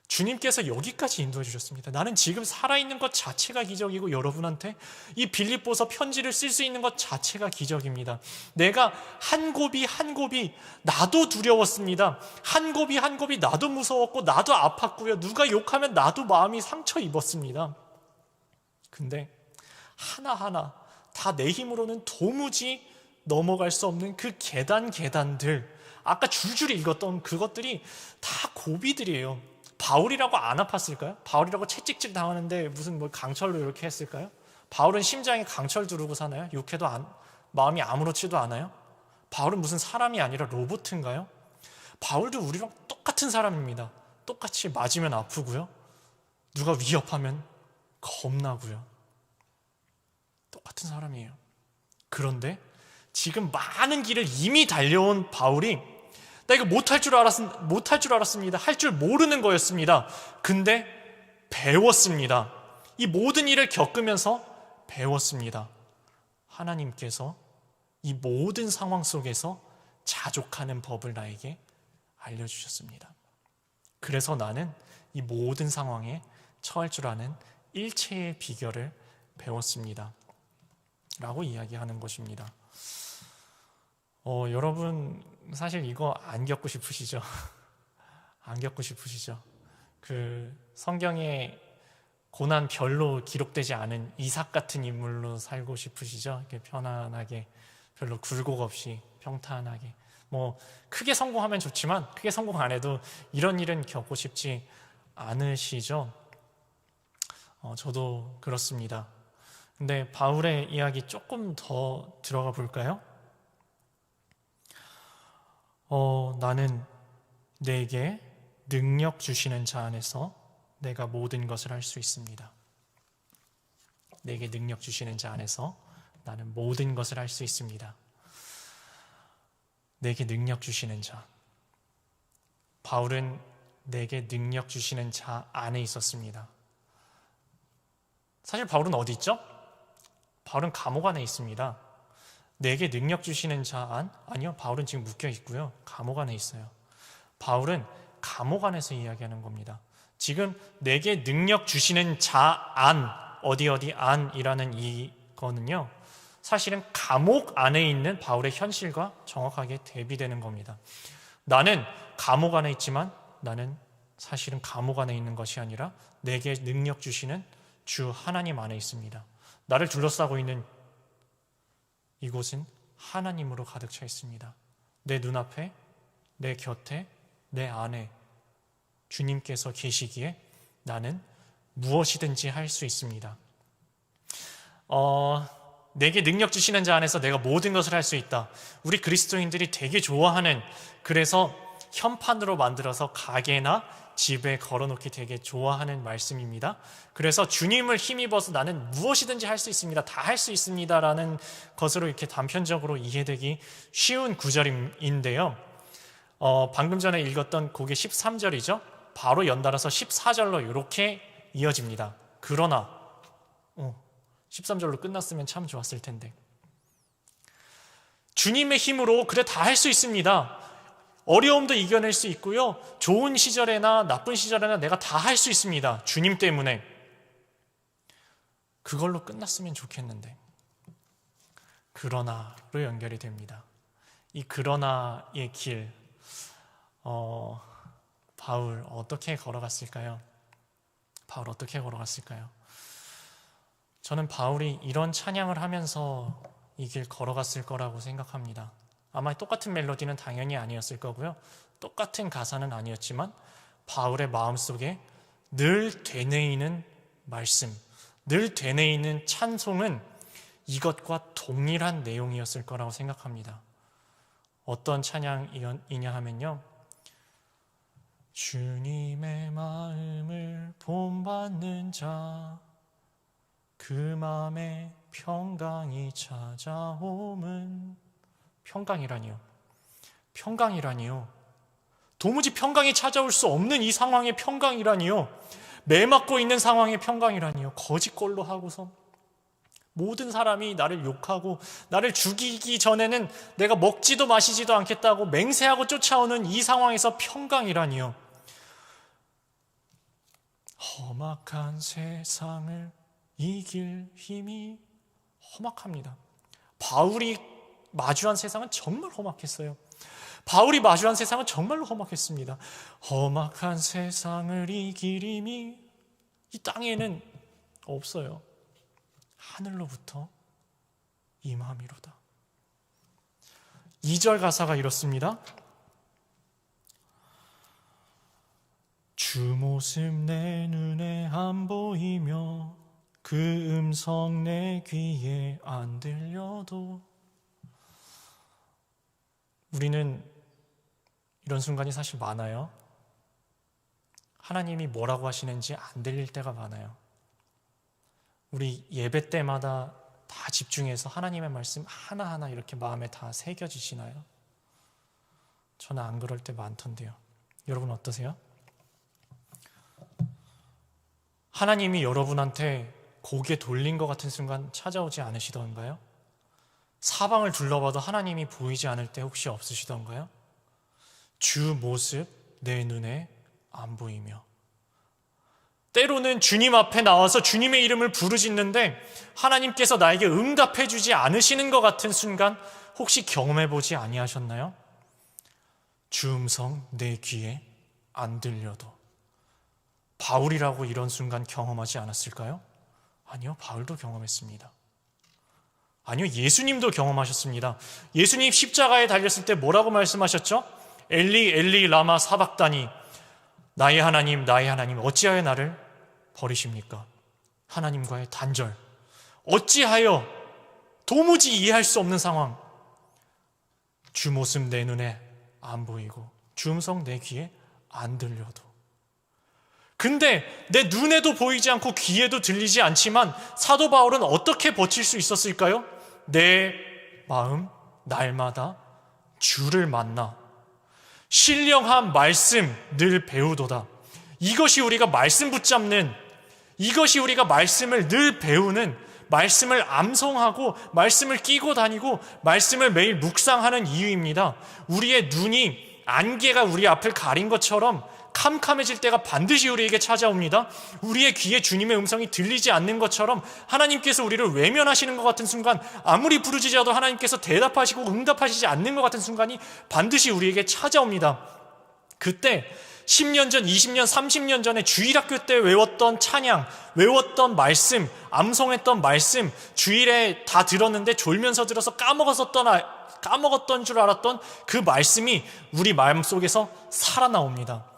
주님께서 여기까지 인도해 주셨습니다. 나는 지금 살아있는 것 자체가 기적이고 여러분한테 이 빌립보서 편지를 쓸 수 있는 것 자체가 기적입니다. 내가 한 곱이 한 곱이 나도 두려웠습니다. 한 곱이 한 곱이 나도 무서웠고 나도 아팠고요. 누가 욕하면 나도 마음이 상처 입었습니다. 근데 하나하나 다 내 힘으로는 도무지 넘어갈 수 없는 그 계단들, 아까 줄줄이 읽었던 그것들이 다 고비들이에요. 바울이라고 안 아팠을까요? 바울이라고 채찍질 당하는데 무슨 강철로 이렇게 했을까요? 바울은 심장에 강철 두르고 사나요? 욕해도 마음이 아무렇지도 않아요? 바울은 무슨 사람이 아니라 로봇인가요? 바울도 우리랑 똑같은 사람입니다. 똑같이 맞으면 아프고요. 누가 위협하면 겁나고요. 똑같은 사람이에요. 그런데 지금 많은 길을 이미 달려온 바울이 나 이거 못할 줄 알았습니다. 할 줄 모르는 거였습니다. 근데 배웠습니다. 이 모든 일을 겪으면서 배웠습니다. 하나님께서 이 모든 상황 속에서 자족하는 법을 나에게 알려주셨습니다. 그래서 나는 이 모든 상황에 처할 줄 아는 일체의 비결을 배웠습니다. 라고 이야기하는 것입니다. 여러분 사실 이거 안 겪고 싶으시죠? 안 겪고 싶으시죠? 그 성경에 고난 별로 기록되지 않은 이삭 같은 인물로 살고 싶으시죠? 이렇게 편안하게 별로 굴곡 없이 평탄하게 뭐 크게 성공하면 좋지만 크게 성공 안 해도 이런 일은 겪고 싶지 않으시죠? 저도 그렇습니다. 근데 바울의 이야기 조금 더 들어가 볼까요? 나는 내게 능력 주시는 자 안에서 내가 모든 것을 할 수 있습니다. 내게 능력 주시는 자 안에서 나는 모든 것을 할 수 있습니다. 내게 능력 주시는 자. 바울은 내게 능력 주시는 자 안에 있었습니다. 사실 바울은 어디 있죠? 바울은 감옥 안에 있습니다. 내게 능력 주시는 자 안? 아니요, 바울은 지금 묶여 있고요. 감옥 안에 있어요. 바울은 감옥 안에서 이야기하는 겁니다. 지금 내게 능력 주시는 자 안, 어디 안이라는 이거는요, 사실은 감옥 안에 있는 바울의 현실과 정확하게 대비되는 겁니다. 나는 감옥 안에 있지만 나는 사실은 감옥 안에 있는 것이 아니라 내게 능력 주시는 주 하나님 안에 있습니다. 나를 둘러싸고 있는 이곳은 하나님으로 가득 차 있습니다. 내 눈앞에, 내 곁에, 내 안에 주님께서 계시기에 나는 무엇이든지 할 수 있습니다. 내게 능력 주시는 자 안에서 내가 모든 것을 할 수 있다. 우리 그리스도인들이 되게 좋아하는, 그래서 현판으로 만들어서 가게나 집에 걸어놓기 되게 좋아하는 말씀입니다. 그래서 주님을 힘입어서 나는 무엇이든지 할 수 있습니다. 다 할 수 있습니다. 라는 것으로 이렇게 단편적으로 이해되기 쉬운 구절인데요. 방금 전에 읽었던 그게 13절이죠. 바로 연달아서 14절로 이렇게 이어집니다. 그러나 13절로 끝났으면 참 좋았을 텐데. 주님의 힘으로 그래 다 할 수 있습니다. 어려움도 이겨낼 수 있고요. 좋은 시절에나 나쁜 시절에나 내가 다 할 수 있습니다. 주님 때문에. 그걸로 끝났으면 좋겠는데. 그러나로 연결이 됩니다. 이 그러나의 길, 바울 어떻게 걸어갔을까요? 바울 어떻게 걸어갔을까요? 저는 바울이 이런 찬양을 하면서 이 길 걸어갔을 거라고 생각합니다. 아마 똑같은 멜로디는 당연히 아니었을 거고요. 똑같은 가사는 아니었지만 바울의 마음속에 늘 되뇌이는 말씀, 늘 되뇌이는 찬송은 이것과 동일한 내용이었을 거라고 생각합니다. 어떤 찬양이냐 하면요, 주님의 마음을 본받는 자, 그 마음에 평강이 찾아옴은. 평강이라니요. 도무지 평강이 찾아올 수 없는 이 상황의 평강이라니요. 매맞고 있는 상황의 평강이라니요. 거짓골로 하고서 모든 사람이 나를 욕하고 나를 죽이기 전에는 내가 먹지도 마시지도 않겠다고 맹세하고 쫓아오는 이 상황에서 평강이라니요. 험악한 세상을 이길 힘이. 험악합니다. 바울이 마주한 세상은 정말 험악했어요. 바울이 마주한 세상은 정말로 험악했습니다. 험악한 세상을 이길 힘이 이 땅에는 없어요. 하늘로부터 임함이로다. 2절 가사가 이렇습니다. 주 모습 내 눈에 안 보이며 그 음성 내 귀에 안 들려도. 우리는 이런 순간이 사실 많아요. 하나님이 뭐라고 하시는지 안 들릴 때가 많아요. 우리 예배 때마다 다 집중해서 하나님의 말씀 하나하나 이렇게 마음에 다 새겨지시나요? 저는 안 그럴 때 많던데요. 여러분 어떠세요? 하나님이 여러분한테 고개 돌린 것 같은 순간 찾아오지 않으시던가요? 사방을 둘러봐도 하나님이 보이지 않을 때 혹시 없으시던가요? 주 모습 내 눈에 안 보이며. 때로는 주님 앞에 나와서 주님의 이름을 부르짖는데 하나님께서 나에게 응답해 주지 않으시는 것 같은 순간 혹시 경험해 보지 아니하셨나요? 주 음성 내 귀에 안 들려도. 바울이라고 이런 순간 경험하지 않았을까요? 아니요, 바울도 경험했습니다. 아니요, 예수님도 경험하셨습니다. 예수님 십자가에 달렸을 때 뭐라고 말씀하셨죠? 엘리 엘리 라마 사박다니, 나의 하나님 어찌하여 나를 버리십니까? 하나님과의 단절, 어찌하여, 도무지 이해할 수 없는 상황. 주 모습 내 눈에 안 보이고 주 음성 내 귀에 안 들려도, 근데 내 눈에도 보이지 않고 귀에도 들리지 않지만 사도 바울은 어떻게 버틸 수 있었을까요? 내 마음 날마다 주를 만나 신령한 말씀 늘 배우도다. 이것이 우리가 말씀 붙잡는, 이것이 우리가 말씀을 늘 배우는, 말씀을 암송하고 말씀을 끼고 다니고 말씀을 매일 묵상하는 이유입니다. 우리의 눈이 안개가 우리 앞을 가린 것처럼 캄캄해질 때가 반드시 우리에게 찾아옵니다. 우리의 귀에 주님의 음성이 들리지 않는 것처럼 하나님께서 우리를 외면하시는 것 같은 순간, 아무리 부르짖어도 하나님께서 대답하시고 응답하시지 않는 것 같은 순간이 반드시 우리에게 찾아옵니다. 그때 10년 전, 20년, 30년 전에 주일학교 때 외웠던 찬양, 외웠던 말씀, 암송했던 말씀, 주일에 다 들었는데 졸면서 들어서 까먹었던 줄 알았던 그 말씀이 우리 마음속에서 살아나옵니다.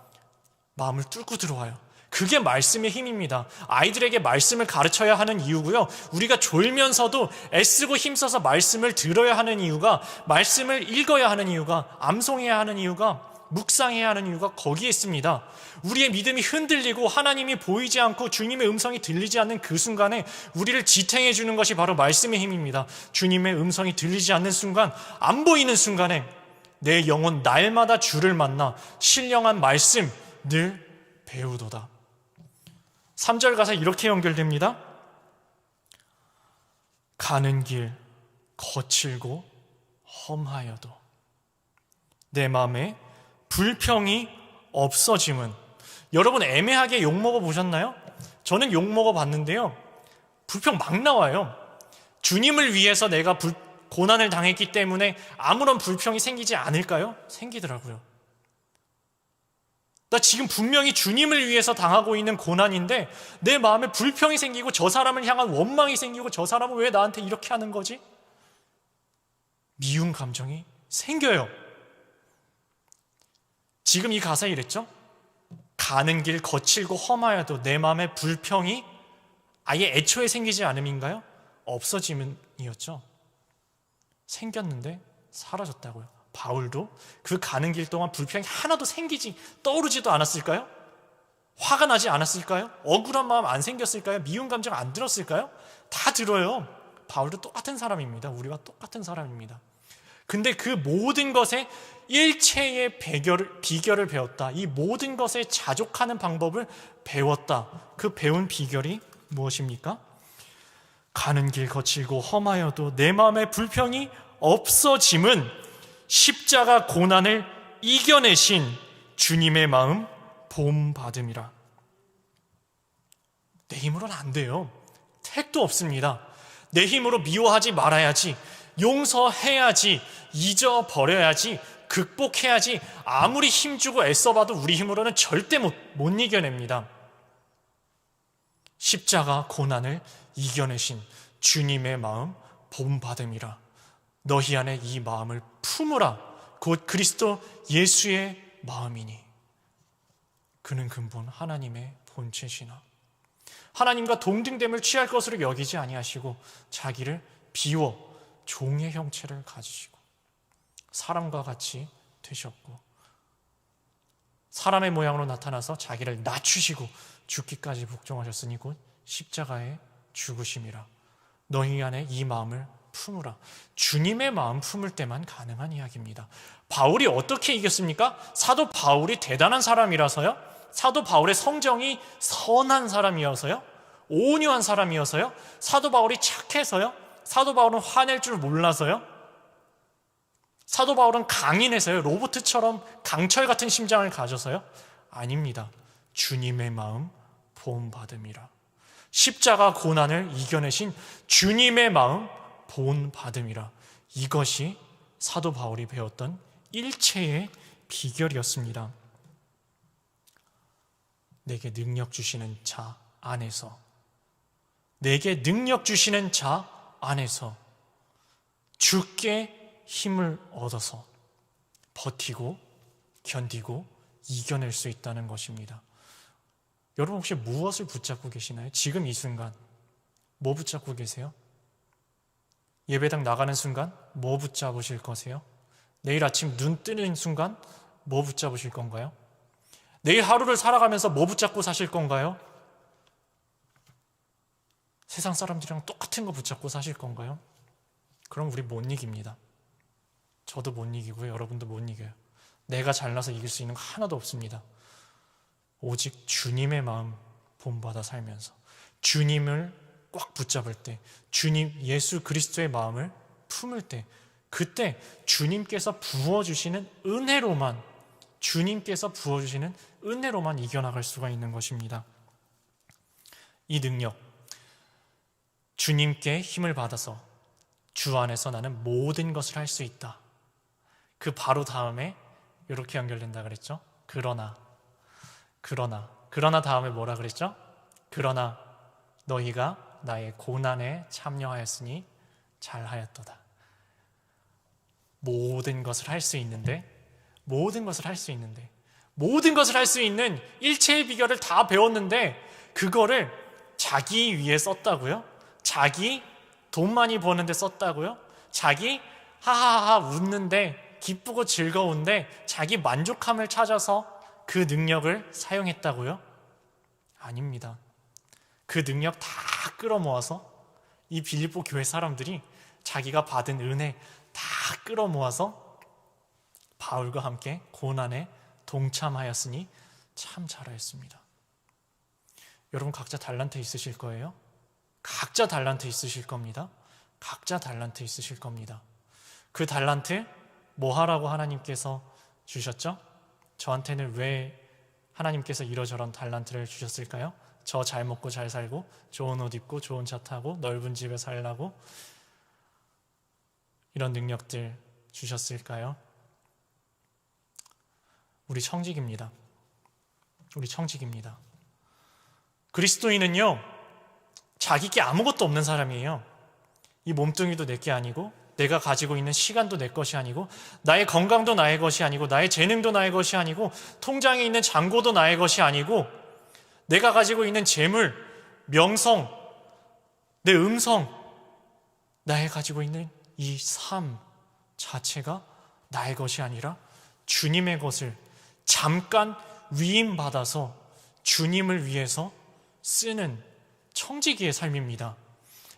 마음을 뚫고 들어와요. 그게 말씀의 힘입니다. 아이들에게 말씀을 가르쳐야 하는 이유고요, 우리가 졸면서도 애쓰고 힘써서 말씀을 들어야 하는 이유가, 말씀을 읽어야 하는 이유가, 암송해야 하는 이유가, 묵상해야 하는 이유가 거기에 있습니다. 우리의 믿음이 흔들리고 하나님이 보이지 않고 주님의 음성이 들리지 않는 그 순간에 우리를 지탱해 주는 것이 바로 말씀의 힘입니다. 주님의 음성이 들리지 않는 순간, 안 보이는 순간에 내 영혼 날마다 주를 만나 신령한 말씀 늘 배우도다. 3절 가사 이렇게 연결됩니다. 가는 길 거칠고 험하여도 내 마음에 불평이 없어짐은. 여러분 애매하게 욕먹어 보셨나요? 저는 욕먹어 봤는데요, 불평 막 나와요. 주님을 위해서 내가 고난을 당했기 때문에 아무런 불평이 생기지 않을까요? 생기더라고요. 나 지금 분명히 주님을 위해서 당하고 있는 고난인데 내 마음에 불평이 생기고 저 사람을 향한 원망이 생기고 저 사람은 왜 나한테 이렇게 하는 거지? 미운 감정이 생겨요. 지금 이 가사에 이랬죠? 가는 길 거칠고 험하여도 내 마음에 불평이 아예 애초에 생기지 않음인가요? 없어짐이었죠. 생겼는데 사라졌다고요. 바울도 그 가는 길 동안 불평이 하나도 떠오르지도 않았을까요? 화가 나지 않았을까요? 억울한 마음 안 생겼을까요? 미운 감정 안 들었을까요? 다 들어요. 바울도 똑같은 사람입니다. 우리와 똑같은 사람입니다. 근데 그 모든 것에 일체의 비결을 배웠다. 이 모든 것에 자족하는 방법을 배웠다. 그 배운 비결이 무엇입니까? 가는 길 거칠고 험하여도 내 마음에 불평이 없어짐은 십자가 고난을 이겨내신 주님의 마음 본받음이라. 내 힘으로는 안 돼요. 택도 없습니다. 내 힘으로 미워하지 말아야지, 용서해야지, 잊어버려야지, 극복해야지, 아무리 힘주고 애써봐도 우리 힘으로는 절대 못 이겨냅니다. 십자가 고난을 이겨내신 주님의 마음 본받음이라. 너희 안에 이 마음을 품으라. 곧 그리스도 예수의 마음이니. 그는 근본 하나님의 본체시나. 하나님과 동등됨을 취할 것으로 여기지 아니하시고 자기를 비워 종의 형체를 가지시고 사람과 같이 되셨고 사람의 모양으로 나타나서 자기를 낮추시고 죽기까지 복종하셨으니 곧 십자가에 죽으심이라. 너희 안에 이 마음을 품으라. 주님의 마음 품을 때만 가능한 이야기입니다. 바울이 어떻게 이겼습니까? 사도 바울이 대단한 사람이라서요? 사도 바울의 성정이 선한 사람이어서요? 온유한 사람이어서요? 사도 바울이 착해서요? 사도 바울은 화낼 줄 몰라서요? 사도 바울은 강인해서요? 로봇처럼 강철 같은 심장을 가져서요? 아닙니다. 주님의 마음 본받음이라. 십자가 고난을 이겨내신 주님의 마음 본받음이라. 이것이 사도 바울이 배웠던 일체의 비결이었습니다. 내게 능력 주시는 자 안에서, 내게 능력 주시는 자 안에서 주께 힘을 얻어서 버티고 견디고 이겨낼 수 있다는 것입니다. 여러분 혹시 무엇을 붙잡고 계시나요? 지금 이 순간 뭐 붙잡고 계세요? 예배당 나가는 순간 뭐 붙잡으실 거세요? 내일 아침 눈 뜨는 순간 뭐 붙잡으실 건가요? 내일 하루를 살아가면서 뭐 붙잡고 사실 건가요? 세상 사람들이랑 똑같은 거 붙잡고 사실 건가요? 그럼 우리 못 이깁니다. 저도 못 이기고요. 여러분도 못 이겨요. 내가 잘나서 이길 수 있는 거 하나도 없습니다. 오직 주님의 마음 본받아 살면서 주님을 꽉 붙잡을 때, 주님 예수 그리스도의 마음을 품을 때, 그때 주님께서 부어주시는 은혜로만, 주님께서 부어주시는 은혜로만 이겨나갈 수가 있는 것입니다. 이 능력, 주님께 힘을 받아서 주 안에서 나는 모든 것을 할 수 있다. 그 바로 다음에 이렇게 연결된다 그랬죠? 그러나 다음에 뭐라 그랬죠? 그러나 너희가 나의 고난에 참여하였으니 잘하였도다. 모든 것을 할 수 있는 일체의 비결을 다 배웠는데 그거를 자기 위해 썼다고요? 자기 돈 많이 버는데 썼다고요? 자기 하하하 웃는데 기쁘고 즐거운데 자기 만족함을 찾아서 그 능력을 사용했다고요? 아닙니다. 그 능력 다 끌어모아서 이 빌립보 교회 사람들이 자기가 받은 은혜 다 끌어모아서 바울과 함께 고난에 동참하였으니 참 잘하였습니다. 여러분 각자 달란트 있으실 거예요? 각자 달란트 있으실 겁니다. 각자 달란트 있으실 겁니다. 그 달란트 뭐 하라고 하나님께서 주셨죠? 저한테는 왜 하나님께서 이러저런 달란트를 주셨을까요? 저 잘 먹고 잘 살고 좋은 옷 입고 좋은 차 타고 넓은 집에 살라고 이런 능력들 주셨을까요? 우리 청직입니다. 그리스도인은요 자기께 아무것도 없는 사람이에요. 이 몸뚱이도 내 게 아니고 내가 가지고 있는 시간도 내 것이 아니고 나의 건강도 나의 것이 아니고 나의 재능도 나의 것이 아니고 통장에 있는 잔고도 나의 것이 아니고 내가 가지고 있는 재물, 명성, 내 음성, 나의 가지고 있는 이 삶 자체가 나의 것이 아니라 주님의 것을 잠깐 위임받아서 주님을 위해서 쓰는 청지기의 삶입니다.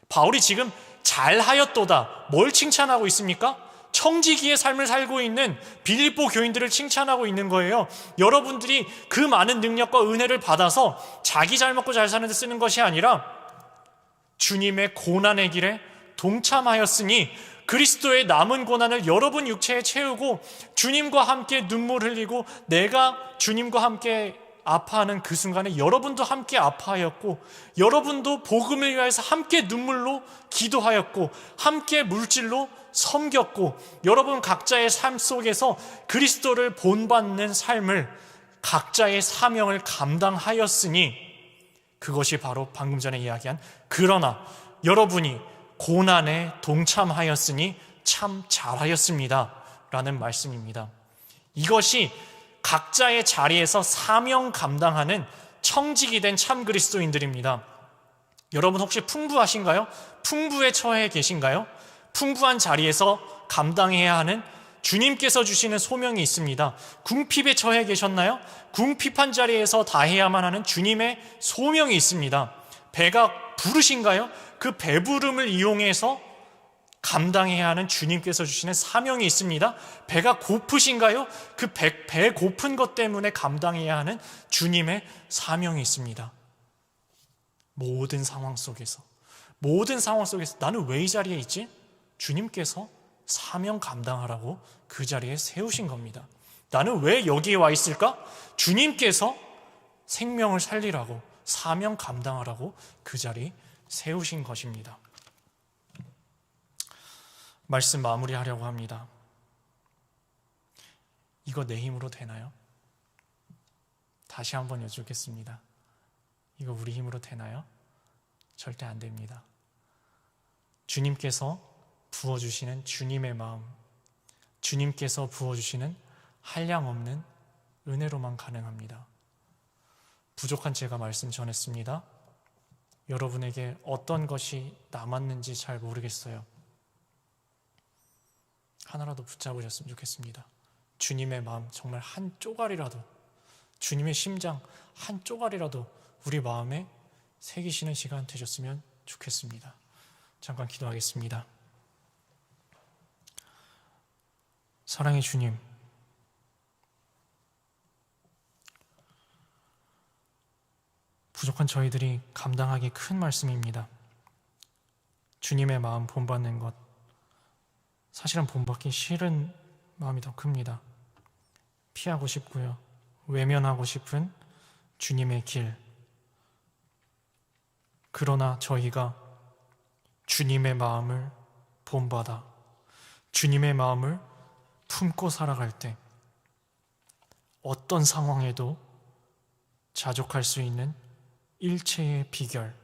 바울이 지금 잘하였도다 뭘 칭찬하고 있습니까? 청지기의 삶을 살고 있는 빌립보 교인들을 칭찬하고 있는 거예요. 여러분들이 그 많은 능력과 은혜를 받아서 자기 잘 먹고 잘 사는 데 쓰는 것이 아니라 주님의 고난의 길에 동참하였으니 그리스도의 남은 고난을 여러분 육체에 채우고 주님과 함께 눈물 흘리고 내가 주님과 함께 아파하는 그 순간에 여러분도 함께 아파하였고 여러분도 복음을 위해서 함께 눈물로 기도하였고 함께 물질로 섬겼고 여러분 각자의 삶 속에서 그리스도를 본받는 삶을 각자의 사명을 감당하였으니 그것이 바로 방금 전에 이야기한 그러나 여러분이 고난에 동참하였으니 참 잘하였습니다 라는 말씀입니다. 이것이 각자의 자리에서 사명 감당하는 청직이 된 참 그리스도인들입니다. 여러분 혹시 풍부하신가요? 풍부에 처해 계신가요? 풍부한 자리에서 감당해야 하는 주님께서 주시는 소명이 있습니다. 궁핍에 처해 계셨나요? 궁핍한 자리에서 다해야만 하는 주님의 소명이 있습니다. 배가 부르신가요? 그 배부름을 이용해서 감당해야 하는 주님께서 주시는 사명이 있습니다. 배가 고프신가요? 그 배 고픈 것 때문에 감당해야 하는 주님의 사명이 있습니다. 모든 상황 속에서 나는 왜 이 자리에 있지? 주님께서 사명 감당하라고 그 자리에 세우신 겁니다. 나는 왜 여기에 와 있을까? 주님께서 생명을 살리라고 사명 감당하라고 그 자리에 세우신 것입니다. 말씀 마무리하려고 합니다. 이거 내 힘으로 되나요? 다시 한번 여쭙겠습니다. 이거 우리 힘으로 되나요? 절대 안 됩니다. 주님께서 부어주시는 주님의 마음, 주님께서 부어주시는 한량없는 은혜로만 가능합니다. 부족한 제가 말씀 전했습니다. 여러분에게 어떤 것이 남았는지 잘 모르겠어요. 하나라도 붙잡으셨으면 좋겠습니다. 주님의 마음 정말 한 쪼가리라도, 주님의 심장 한 쪼가리라도 우리 마음에 새기시는 시간 되셨으면 좋겠습니다. 잠깐 기도하겠습니다. 사랑의 주님, 부족한 저희들이 감당하기 큰 말씀입니다. 주님의 마음 본받는 것, 사실은 본받기 싫은 마음이 더 큽니다. 피하고 싶고요, 외면하고 싶은 주님의 길. 그러나 저희가 주님의 마음을 본받아 주님의 마음을 품고 살아갈 때 어떤 상황에도 자족할 수 있는 일체의 비결,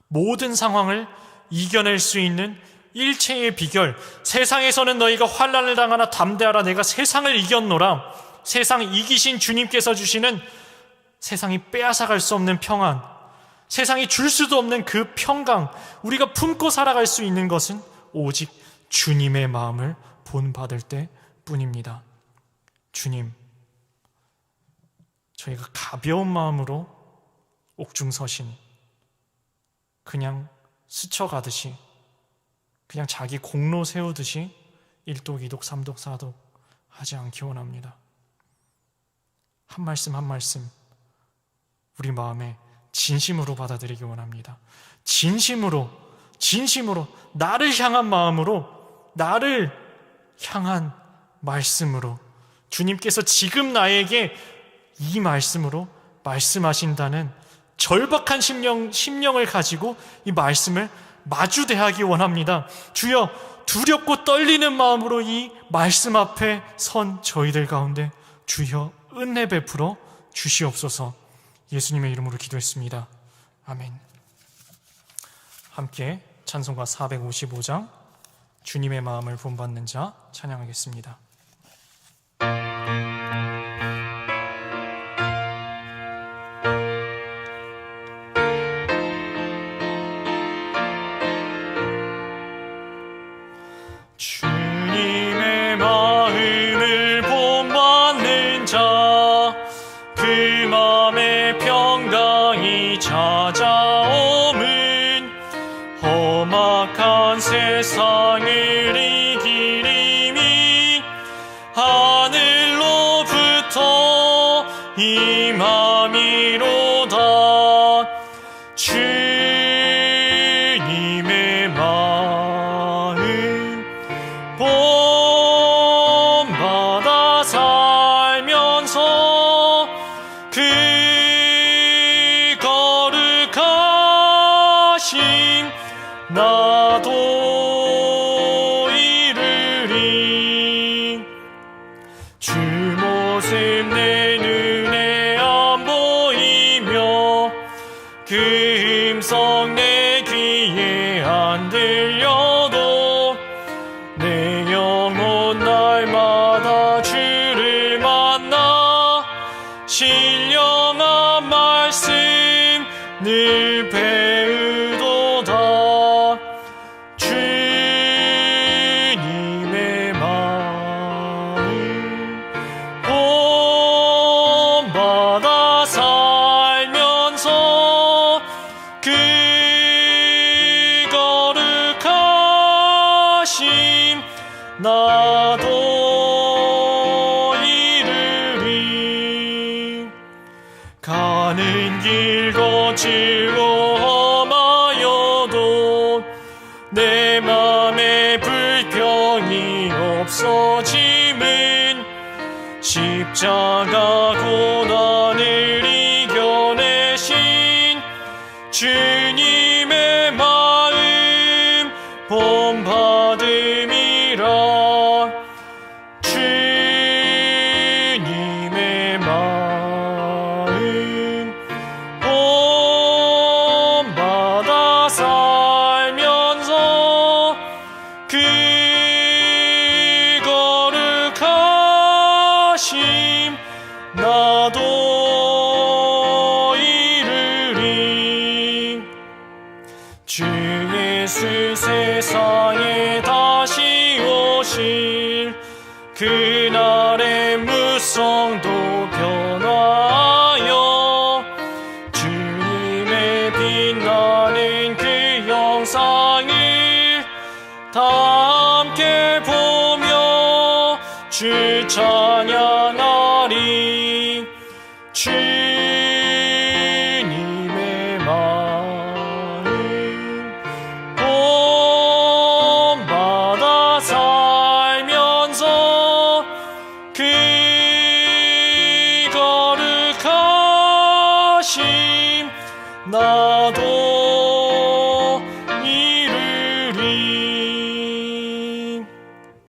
모든 상황을 이겨낼 수 있는 일체의 비결, 세상에서는 너희가 환난을 당하나 담대하라, 내가 세상을 이겼노라, 세상 이기신 주님께서 주시는 세상이 빼앗아갈 수 없는 평안, 세상이 줄 수도 없는 그 평강, 우리가 품고 살아갈 수 있는 것은 오직 주님의 마음을 본받을 때 뿐입니다. 주님, 저희가 가벼운 마음으로 옥중서신, 그냥 스쳐가듯이, 그냥 자기 공로 세우듯이 1독, 2독, 3독, 4독 하지 않기 원합니다. 한 말씀 한 말씀 우리 마음에 진심으로 받아들이기 원합니다. 진심으로 나를 향한 마음으로, 나를 향한 말씀으로, 주님께서 지금 나에게 이 말씀으로 말씀하신다는 절박한 심령을 가지고 이 말씀을 마주대하기 원합니다. 주여, 두렵고 떨리는 마음으로 이 말씀 앞에 선 저희들 가운데 주여 은혜 베풀어 주시옵소서. 예수님의 이름으로 기도했습니다. 아멘. 함께 찬송가 455장 주님의 마음을 본받는 자 찬양하겠습니다. 주님의 마음을 본받는 자, 그 마음에 평강이 찾아오면 험악한 세상을 이기리니 하늘로부터 임함이로다. 주님의 마음 본받아 살면서 그 거룩하심 나도 이르리. 주 모습 내 눈에 안 보이며 그 음성 내 귀에 안 들려도 내 영혼 날마다 주를 만나 신령한 말씀 늘 배우도다. 주님의 마음 본받아 살면서 그 거룩하심 나도 이르리. 가는 길 거칠고 험하여도 내 맘에 불평이 없어짐은 십자가 고난을 이겨내신 주님의 마음 본받음이라. 주님의 마음 본받아 살면서 그 나도 이르리. 주 예수 세상에 다시 오실 그날의 무성도 변하여 주님의 빛나는 그 영상을 다 함께 보며 주 찬양하리. 주님의 마음 봄마다 살면서 그 거룩하심 나도